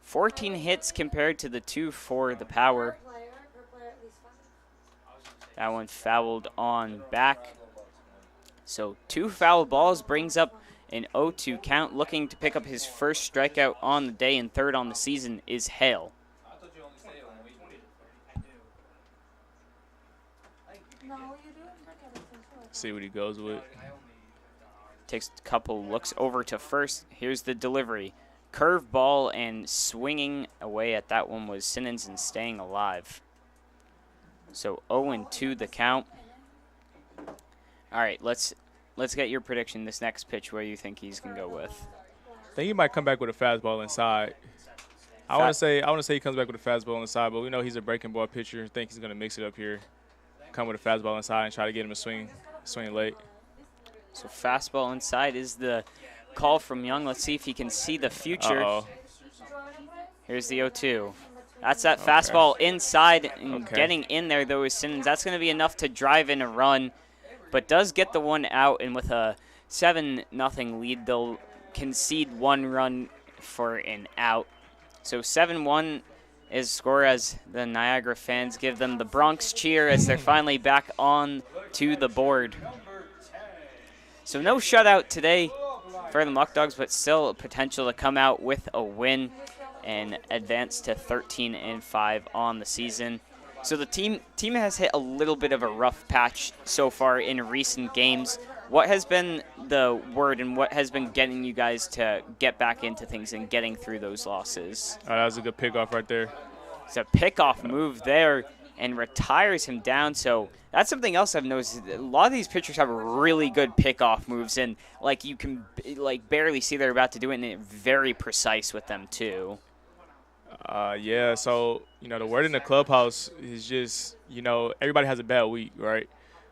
14 hits compared to the 2 for the Power. Per player at least 5. That one fouled on back. So 2 foul balls brings up an 0-2 count. Looking to pick up his first strikeout on the day and third on the season is Hale. No, you do. Look at it. See what he goes with. Takes a couple looks over to first. Here's the delivery. Curve ball and swinging away at that one was Simmons and staying alive. So 0-2 the count. All right, let's get your prediction. This next pitch, where you think he's gonna go with? I think he might come back with a fastball inside. I want to say he comes back with a fastball inside, but we know he's a breaking ball pitcher. I think he's gonna mix it up here, come with a fastball inside, and try to get him a swing late. So fastball inside is the call from Young. Let's see if he can see the future. Uh-oh. Here's the 0-2. That's that fastball inside and Okay. getting in there, though, is Simmons. That's going to be enough to drive in a run, but does get the one out, and with a 7-0 lead, they'll concede 1 run for an out. So 7-1 is score as the Niagara fans give them the Bronx cheer as they're finally back on to the board. So no shutout today for the Muckdogs, but still potential to come out with a win and advance to 13-5 on the season. So the team has hit a little bit of a rough patch so far in recent games. What has been the word and what has been getting you guys to get back into things and getting through those losses? That was a good pickoff right there. It's a pickoff move there and retires him down. So that's something else I've noticed. A lot of these pitchers have really good pickoff moves, and like you can barely see they're about to do it, and they're very precise with them too. Yeah, so, the word in the clubhouse is just, everybody has a bad week, right?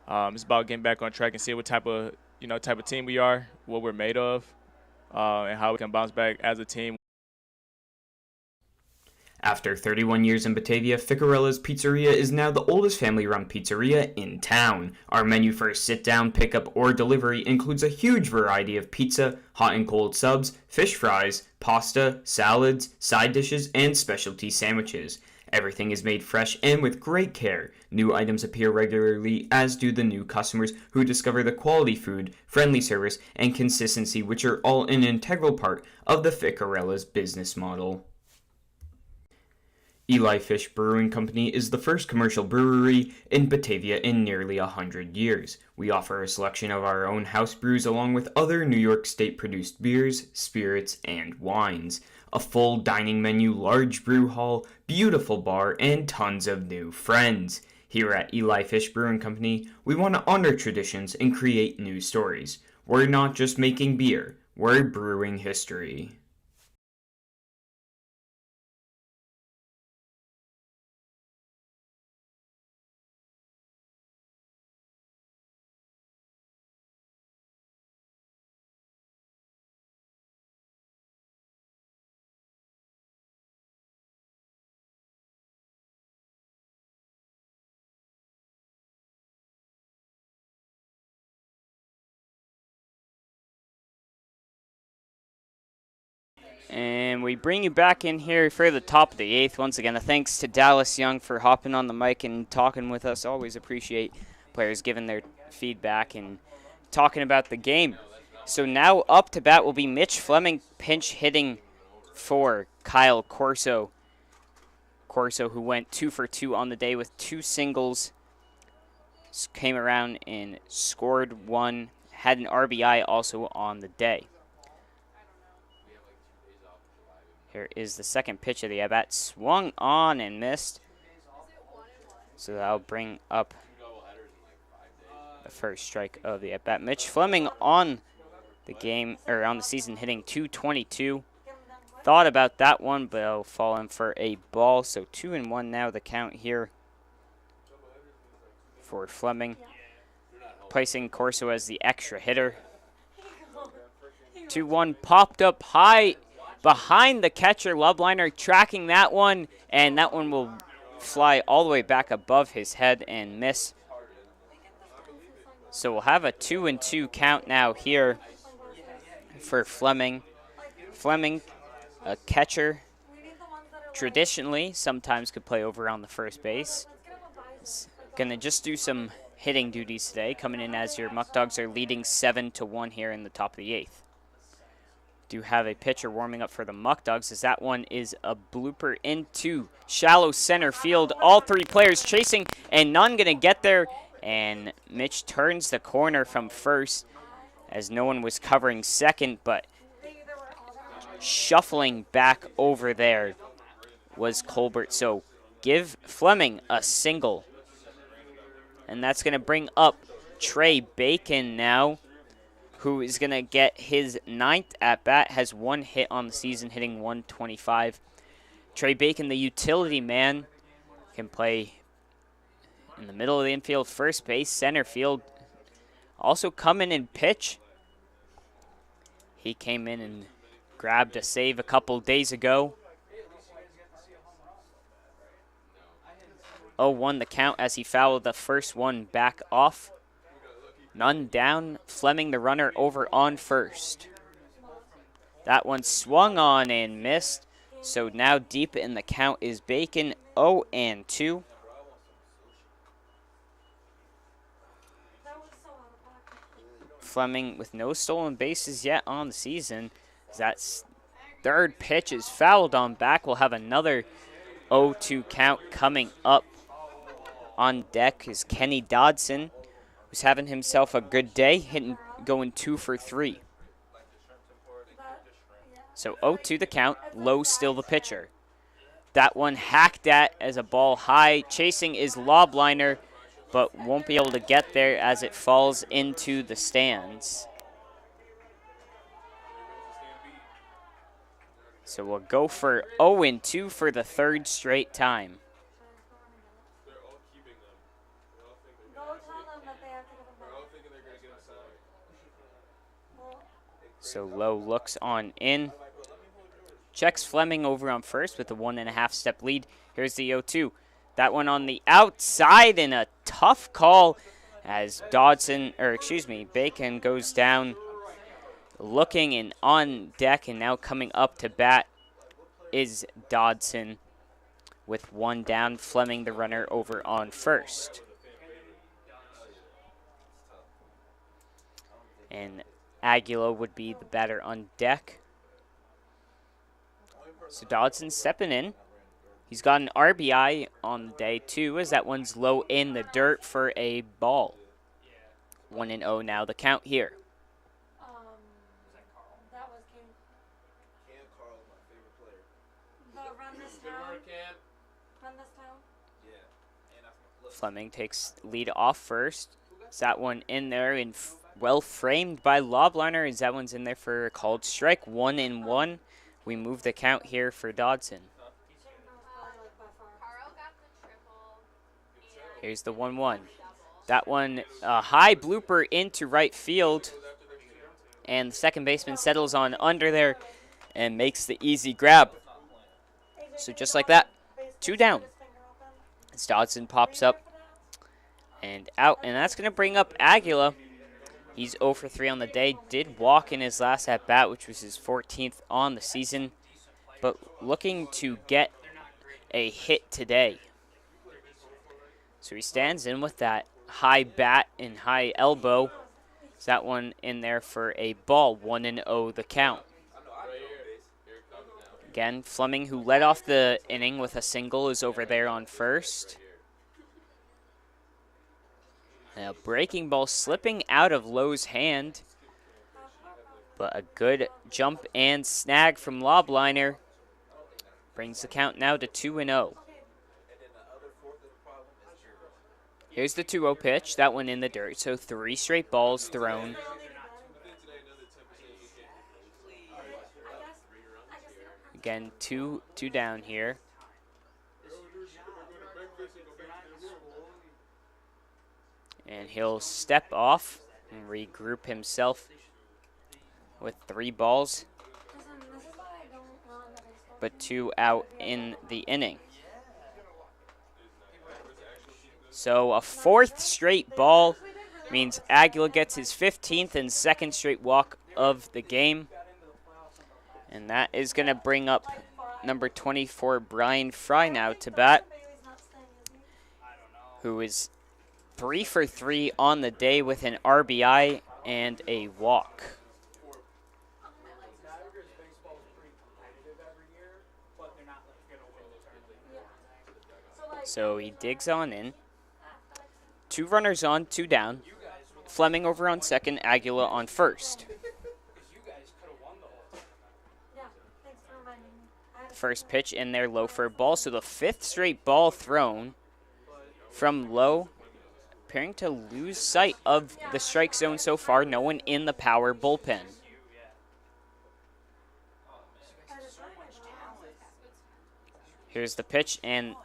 It's about getting back on track and see what type of team we are, what we're made of, and how we can bounce back as a team. After 31 years in Batavia, Ficarella's Pizzeria is now the oldest family-run pizzeria in town. Our menu for sit-down, pickup, or delivery includes a huge variety of pizza, hot and cold subs, fish fries, pasta, salads, side dishes, and specialty sandwiches. Everything is made fresh and with great care. New items appear regularly, as do the new customers who discover the quality food, friendly service, and consistency, which are all an integral part of the Ficarella's business model. Eli Fish Brewing Company is the first commercial brewery in Batavia in nearly 100 years. We offer a selection of our own house brews along with other New York State produced beers, spirits, and wines. A full dining menu, large brew hall, beautiful bar, and tons of new friends. Here at Eli Fish Brewing Company, we want to honor traditions and create new stories. We're not just making beer, we're brewing history. And we bring you back in here for the top of the 8th. Once again, a thanks to Dallas Young for hopping on the mic and talking with us. Always appreciate players giving their feedback and talking about the game. So now up to bat will be Mitch Fleming, pinch hitting for Kyle Corso. Corso, who went 2 for 2 on the day with 2 singles, came around and scored 1, had an RBI also on the day. Here is the second pitch of the at-bat. Swung on and missed. So that'll bring up the first strike of the at-bat. Mitch Fleming on the game, or on the season, hitting .222. Thought about that one, but it'll fall in for a ball. So 2-1 now the count here for Fleming. Placing Corso as the extra hitter. 2-1 popped up high behind the catcher. Lobliner tracking that one, and that one will fly all the way back above his head and miss. So we'll have a 2-2 count now here for Fleming. Fleming, a catcher, traditionally sometimes could play over on the first base. He's going to just do some hitting duties today, coming in as your Muckdogs are leading 7-1 here in the top of the 8th. Do have a pitcher warming up for the Muckdogs, as that one is a blooper into shallow center field. All 3 players chasing, and none going to get there. And Mitch turns the corner from first, as no one was covering second, but shuffling back over there was Colbert. So give Fleming a single. And that's going to bring up Trey Bacon now, who is going to get his 9th at-bat, has 1 hit on the season, hitting .125. Trey Bacon, the utility man, can play in the middle of the infield, first base, center field. Also come in and pitch. He came in and grabbed a save a couple days ago. 0-1 the count as he fouled the first one back off. None down. Fleming, the runner, over on first. That one swung on and missed. So now deep in the count is Bacon, 0-2. Fleming with no stolen bases yet on the season. That 3rd pitch is fouled on back. We'll have another 0-2 count coming up. On deck is Kenny Dodson, who's having himself a good day, going 2 for 3. So 0-2 the count, low still the pitcher. That one hacked at as a ball high. Chasing is Lobliner, but won't be able to get there as it falls into the stands. So we'll go for 0-2 for the 3rd straight time. So Lowe looks on in. Checks Fleming over on first with a 1.5 step lead. Here's the 0-2. That one on the outside, and a tough call as Bacon goes down, looking and on deck, and now coming up to bat is Dodson with 1 down. Fleming, the runner, over on first. And Aguila would be the batter on deck. So Dodson stepping in. He's got an RBI on the day, too, as that one's low in the dirt for a ball. 1-0 now, the count here. That was Cam. The run this town. Run this town. Fleming takes lead off first. Is that one in there and well framed by Lobliner? Is that one's in there for a called strike? 1-1. We move the count here for Dodson. Here's the 1-1. That one, a high blooper into right field. And the second baseman settles on under there and makes the easy grab. So just like that, 2 down. As Dodson pops up and out. And that's going to bring up Aguila. He's 0 for 3 on the day. Did walk in his last at-bat, which was his 14th on the season. But looking to get a hit today. So he stands in with that high bat and high elbow. Is that one in there for a ball? 1-0 the count. Again, Fleming, who led off the inning with a single, is over there on first. Now, breaking ball slipping out of Lowe's hand. But a good jump and snag from Lobliner brings the count now to 2-0. Here's the 2-0 pitch. That one in the dirt. So 3 straight balls thrown. Again, two down here. And he'll step off and regroup himself with 3 balls, but 2 out in the inning. So a 4th straight ball means Aguila gets his 15th and 2nd straight walk of the game. And that is going to bring up number 24, Brian Fry, now to bat, who is 3 for 3 on the day with an RBI and a walk. So he digs on in. 2 runners on, 2 down. Fleming over on second, Aguila on first. First pitch in there, low for a ball. So the 5th straight ball thrown from Low, appearing to lose sight of the strike zone so far. No one in the power bullpen. Here's the pitch, and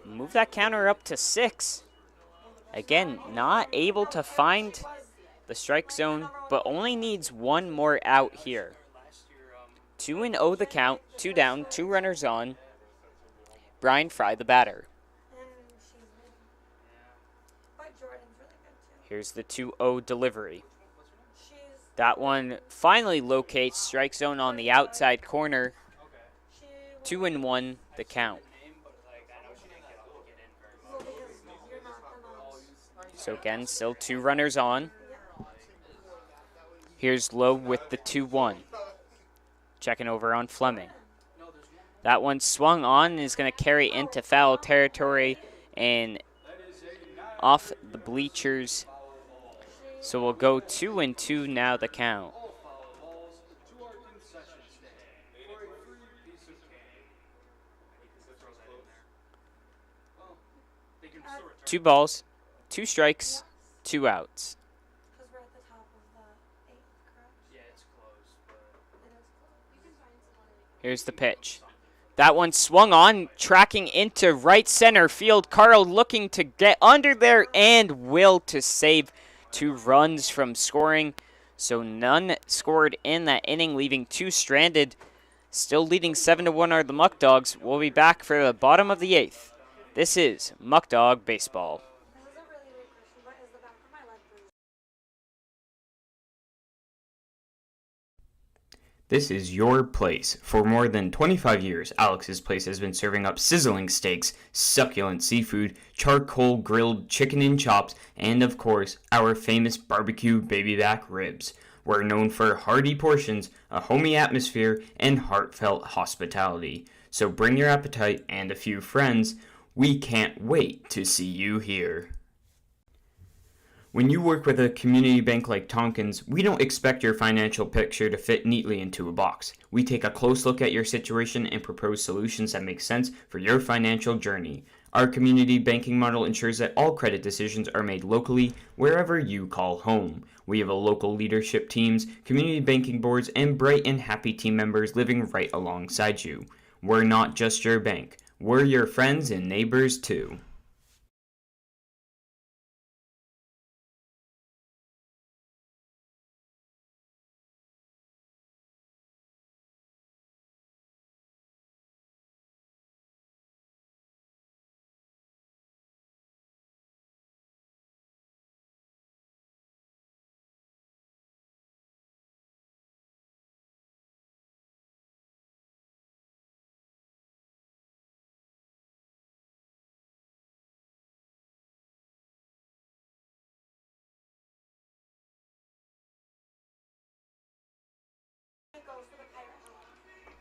move that counter up to 6. Again, not able to find the strike zone, but only needs 1 more out here. 2-0 the count, 2 down, 2 runners on. Brian Fry, the batter. Here's the 2-0 delivery. That one finally locates strike zone on the outside corner. 2-1 the count. So again, still 2 runners on. Here's Lowe with the 2-1. Checking over on Fleming. That one swung on and is going to carry into foul territory and off the bleachers. So we'll go 2-2 now the count. Two balls, 2 strikes, 2 outs. Here's the pitch. That one swung on, tracking into right center field. Carl looking to get under there and will to save 2 runs from scoring. So none scored in that inning, leaving 2 stranded. Still leading 7-1 are the Muckdogs. We'll be back for the bottom of the 8th. This is Muckdog Baseball. This is your place. For more than 25 years, Alex's Place has been serving up sizzling steaks, succulent seafood, charcoal grilled chicken and chops, and of course, our famous barbecue baby back ribs. We're known for hearty portions, a homey atmosphere, and heartfelt hospitality. So bring your appetite and a few friends. We can't wait to see you here. When you work with a community bank like Tompkins, we don't expect your financial picture to fit neatly into a box. We take a close look at your situation and propose solutions that make sense for your financial journey. Our community banking model ensures that all credit decisions are made locally, wherever you call home. We have a local leadership teams, community banking boards, and bright and happy team members living right alongside you. We're not just your bank. We're your friends and neighbors too.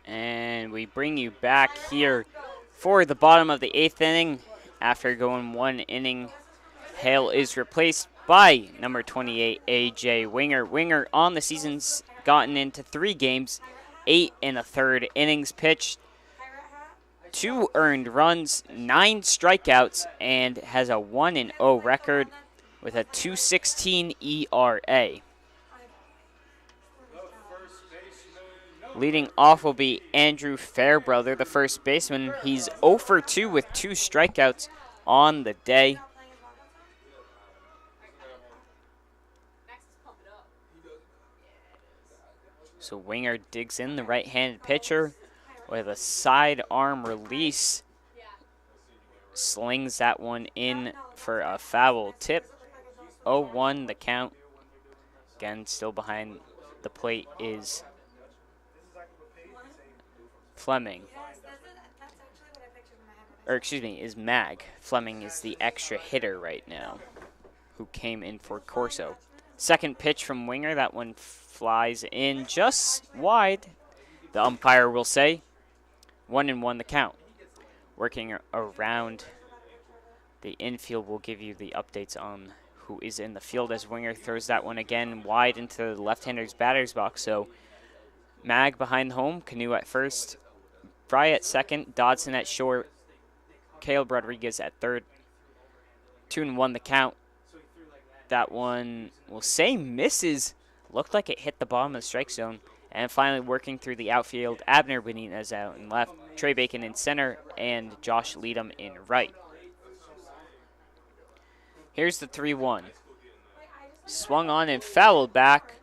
And we bring you back here for the bottom of the 8th inning. After going 1 inning, Hale is replaced by number 28, A.J. Winger. Winger on the season's gotten into 3 games, 8 1/3 innings pitched, 2 earned runs, 9 strikeouts, and has a 1-0 record with a 2.16 ERA. Leading off will be Andrew Fairbrother, the first baseman. He's 0 for 2 with 2 strikeouts on the day. So Winger digs in, the right-handed pitcher, with a sidearm release. Slings that one in for a foul tip. 0-1 the count. Again, still behind the plate is Fleming. Or excuse me, is Mag. Fleming is the extra hitter right now, who came in for Corso. Second pitch from Winger, that one flies in just wide, the umpire will say. 1-1 the count. Working around the infield will give you the updates on who is in the field as Winger throws that one again wide into the left-hander's batter's box. So Mag behind home, Canoe at first, Fry at second, Dodson at short, Caleb Rodriguez at third. 2-1 the count. That one, we'll say misses. Looked like it hit the bottom of the strike zone. And finally working through the outfield, Abner Benitez out in left, Trey Bacon in center, and Josh Leadham in right. Here's the 3-1. Swung on and fouled back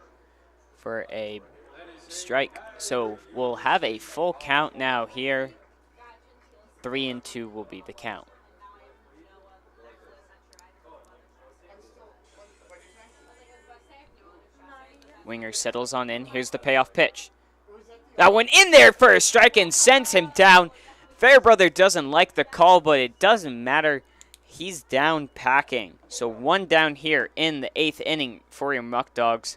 for a strike. So we'll have a full count now here. 3-2 will be the count. Winger settles on in. Here's the payoff pitch. That one in there for a strike and sends him down. Fairbrother doesn't like the call, but it doesn't matter. He's down packing. So 1 down here in the 8th inning for your Muckdogs.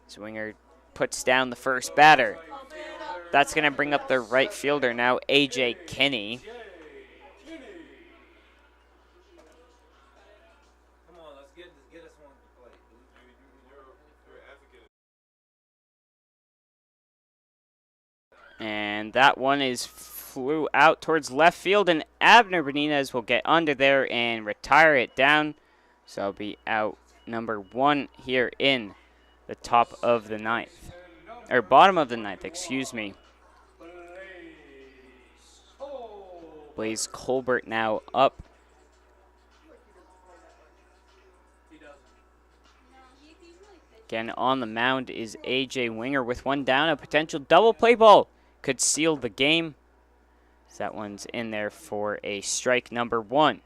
So Winger puts down the first batter. That's going to bring up the right fielder now, A.J. Kinney. And that one flew out towards left field, and Abner Benitez will get under there and retire it down. So it'll be out number 1 here in the top of the 9th. Or bottom of the 9th, excuse me. Blaze Colbert now up. Again, on the mound is A.J. Winger with 1 down. A potential double play ball could seal the game. So that one's in there for a strike number 1.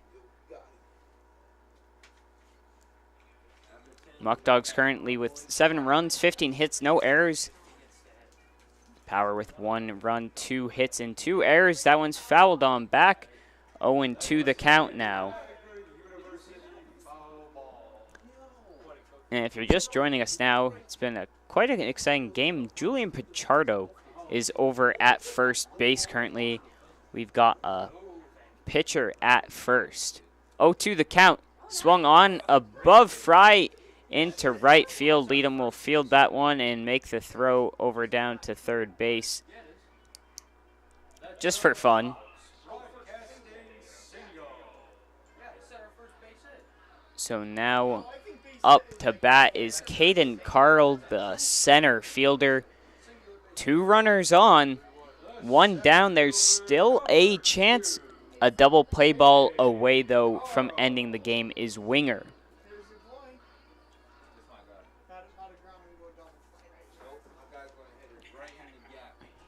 Muckdogs currently with 7 runs, 15 hits, no errors. Power with 1 run, 2 hits, and 2 errors. That one's fouled on back. 0-2 the count now. And if you're just joining us now, it's been quite an exciting game. Julian Pichardo is over at first base currently. we've got a pitcher at first. 0-2 the count. Swung on above Fry into right field. Leadham will field that one and make the throw over down to third base. Just for fun. So now up to bat is Caden Carl, the center fielder. 2 runners on, 1 down. There's still a chance. A double play ball away, though, from ending the game is Winger.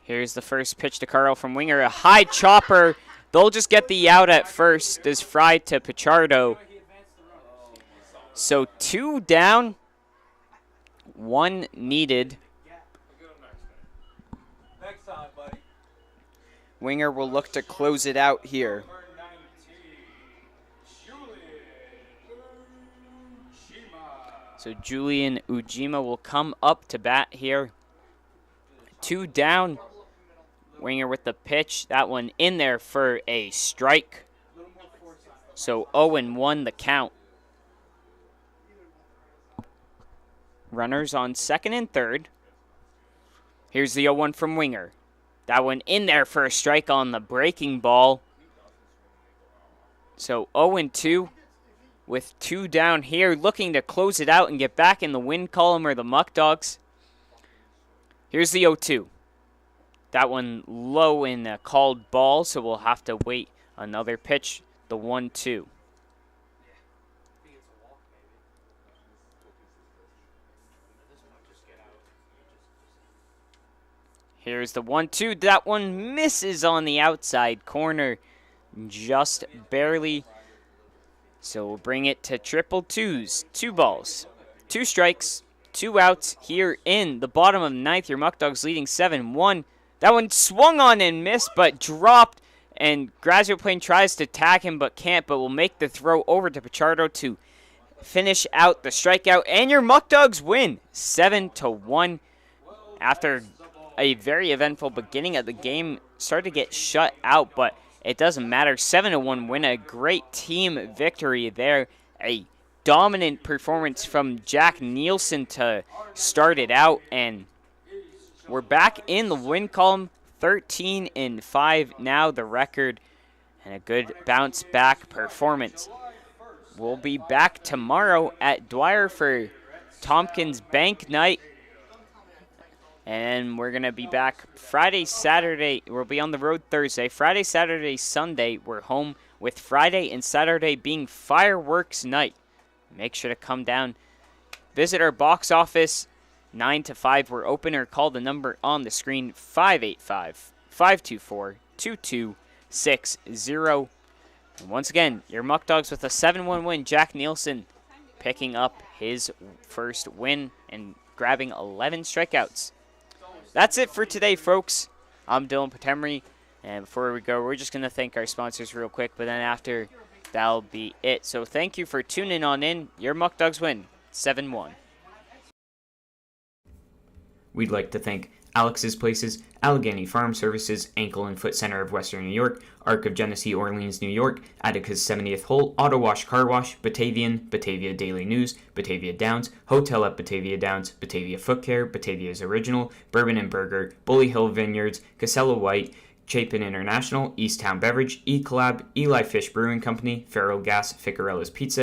Here's the first pitch to Carl from Winger. A high chopper. They'll just get the out at first. Is Fry to Pichardo. So 2 down, 1 needed. Winger will look to close it out here. So Julian Ujima will come up to bat here. 2 down. Winger with the pitch. That one in there for a strike. So 0-1 the count. Runners on second and third. Here's the 0-1 from Winger. That one in there for a strike on the breaking ball. So 0-2 with 2 down here, looking to close it out and get back in the win column or the Muckdogs. Here's the 0-2. That one low in a called ball, so we'll have to wait another pitch. The 1-2. Here's the 1-2. That one misses on the outside corner. Just barely. So we'll bring it to triple twos. 2 balls, 2 strikes, 2 outs here in the bottom of the 9th. Your Muckdogs leading 7-1. That one swung on and missed, but dropped. And Grazioplane tries to tag him, but can't. But will make the throw over to Pichardo to finish out the strikeout. And your Muckdogs win 7-1 after a very eventful beginning of the game. Started to get shut out, but it doesn't matter. 7-1 win, a great team victory there. A dominant performance from Jack Nielsen to start it out, and we're back in the win column. 13-5 now the record, and a good bounce back performance. We'll be back tomorrow at Dwyer for Tompkins Bank Night. And we're going to be back Friday, Saturday. We'll be on the road Thursday. Friday, Saturday, Sunday, we're home, with Friday and Saturday being fireworks night. Make sure to come down. Visit our box office. 9 to 5, we're open, or call the number on the screen, 585-524-2260. And once again, your Muckdogs with a 7-1 win. Jack Nielsen picking up his first win and grabbing 11 strikeouts. That's it for today, folks. I'm Dylan Potemry, and before we go, we're just going to thank our sponsors real quick, but then after, that'll be it. So thank you for tuning on in. Your Muckdogs win 7-1. We'd like to thank Alex's Places, Allegheny Farm Services, Ankle and Foot Center of Western New York, Arc of Genesee, Orleans, New York, Attica's 70th Hole, Auto Wash Car Wash, Batavian, Batavia Daily News, Batavia Downs, Hotel at Batavia Downs, Batavia Foot Care, Batavia's Original, Bourbon and Burger, Bully Hill Vineyards, Casella White, Chapin International, Easttown Beverage, E-Collab, Eli Fish Brewing Company, Farrell Gas, Ficarella's Pizza,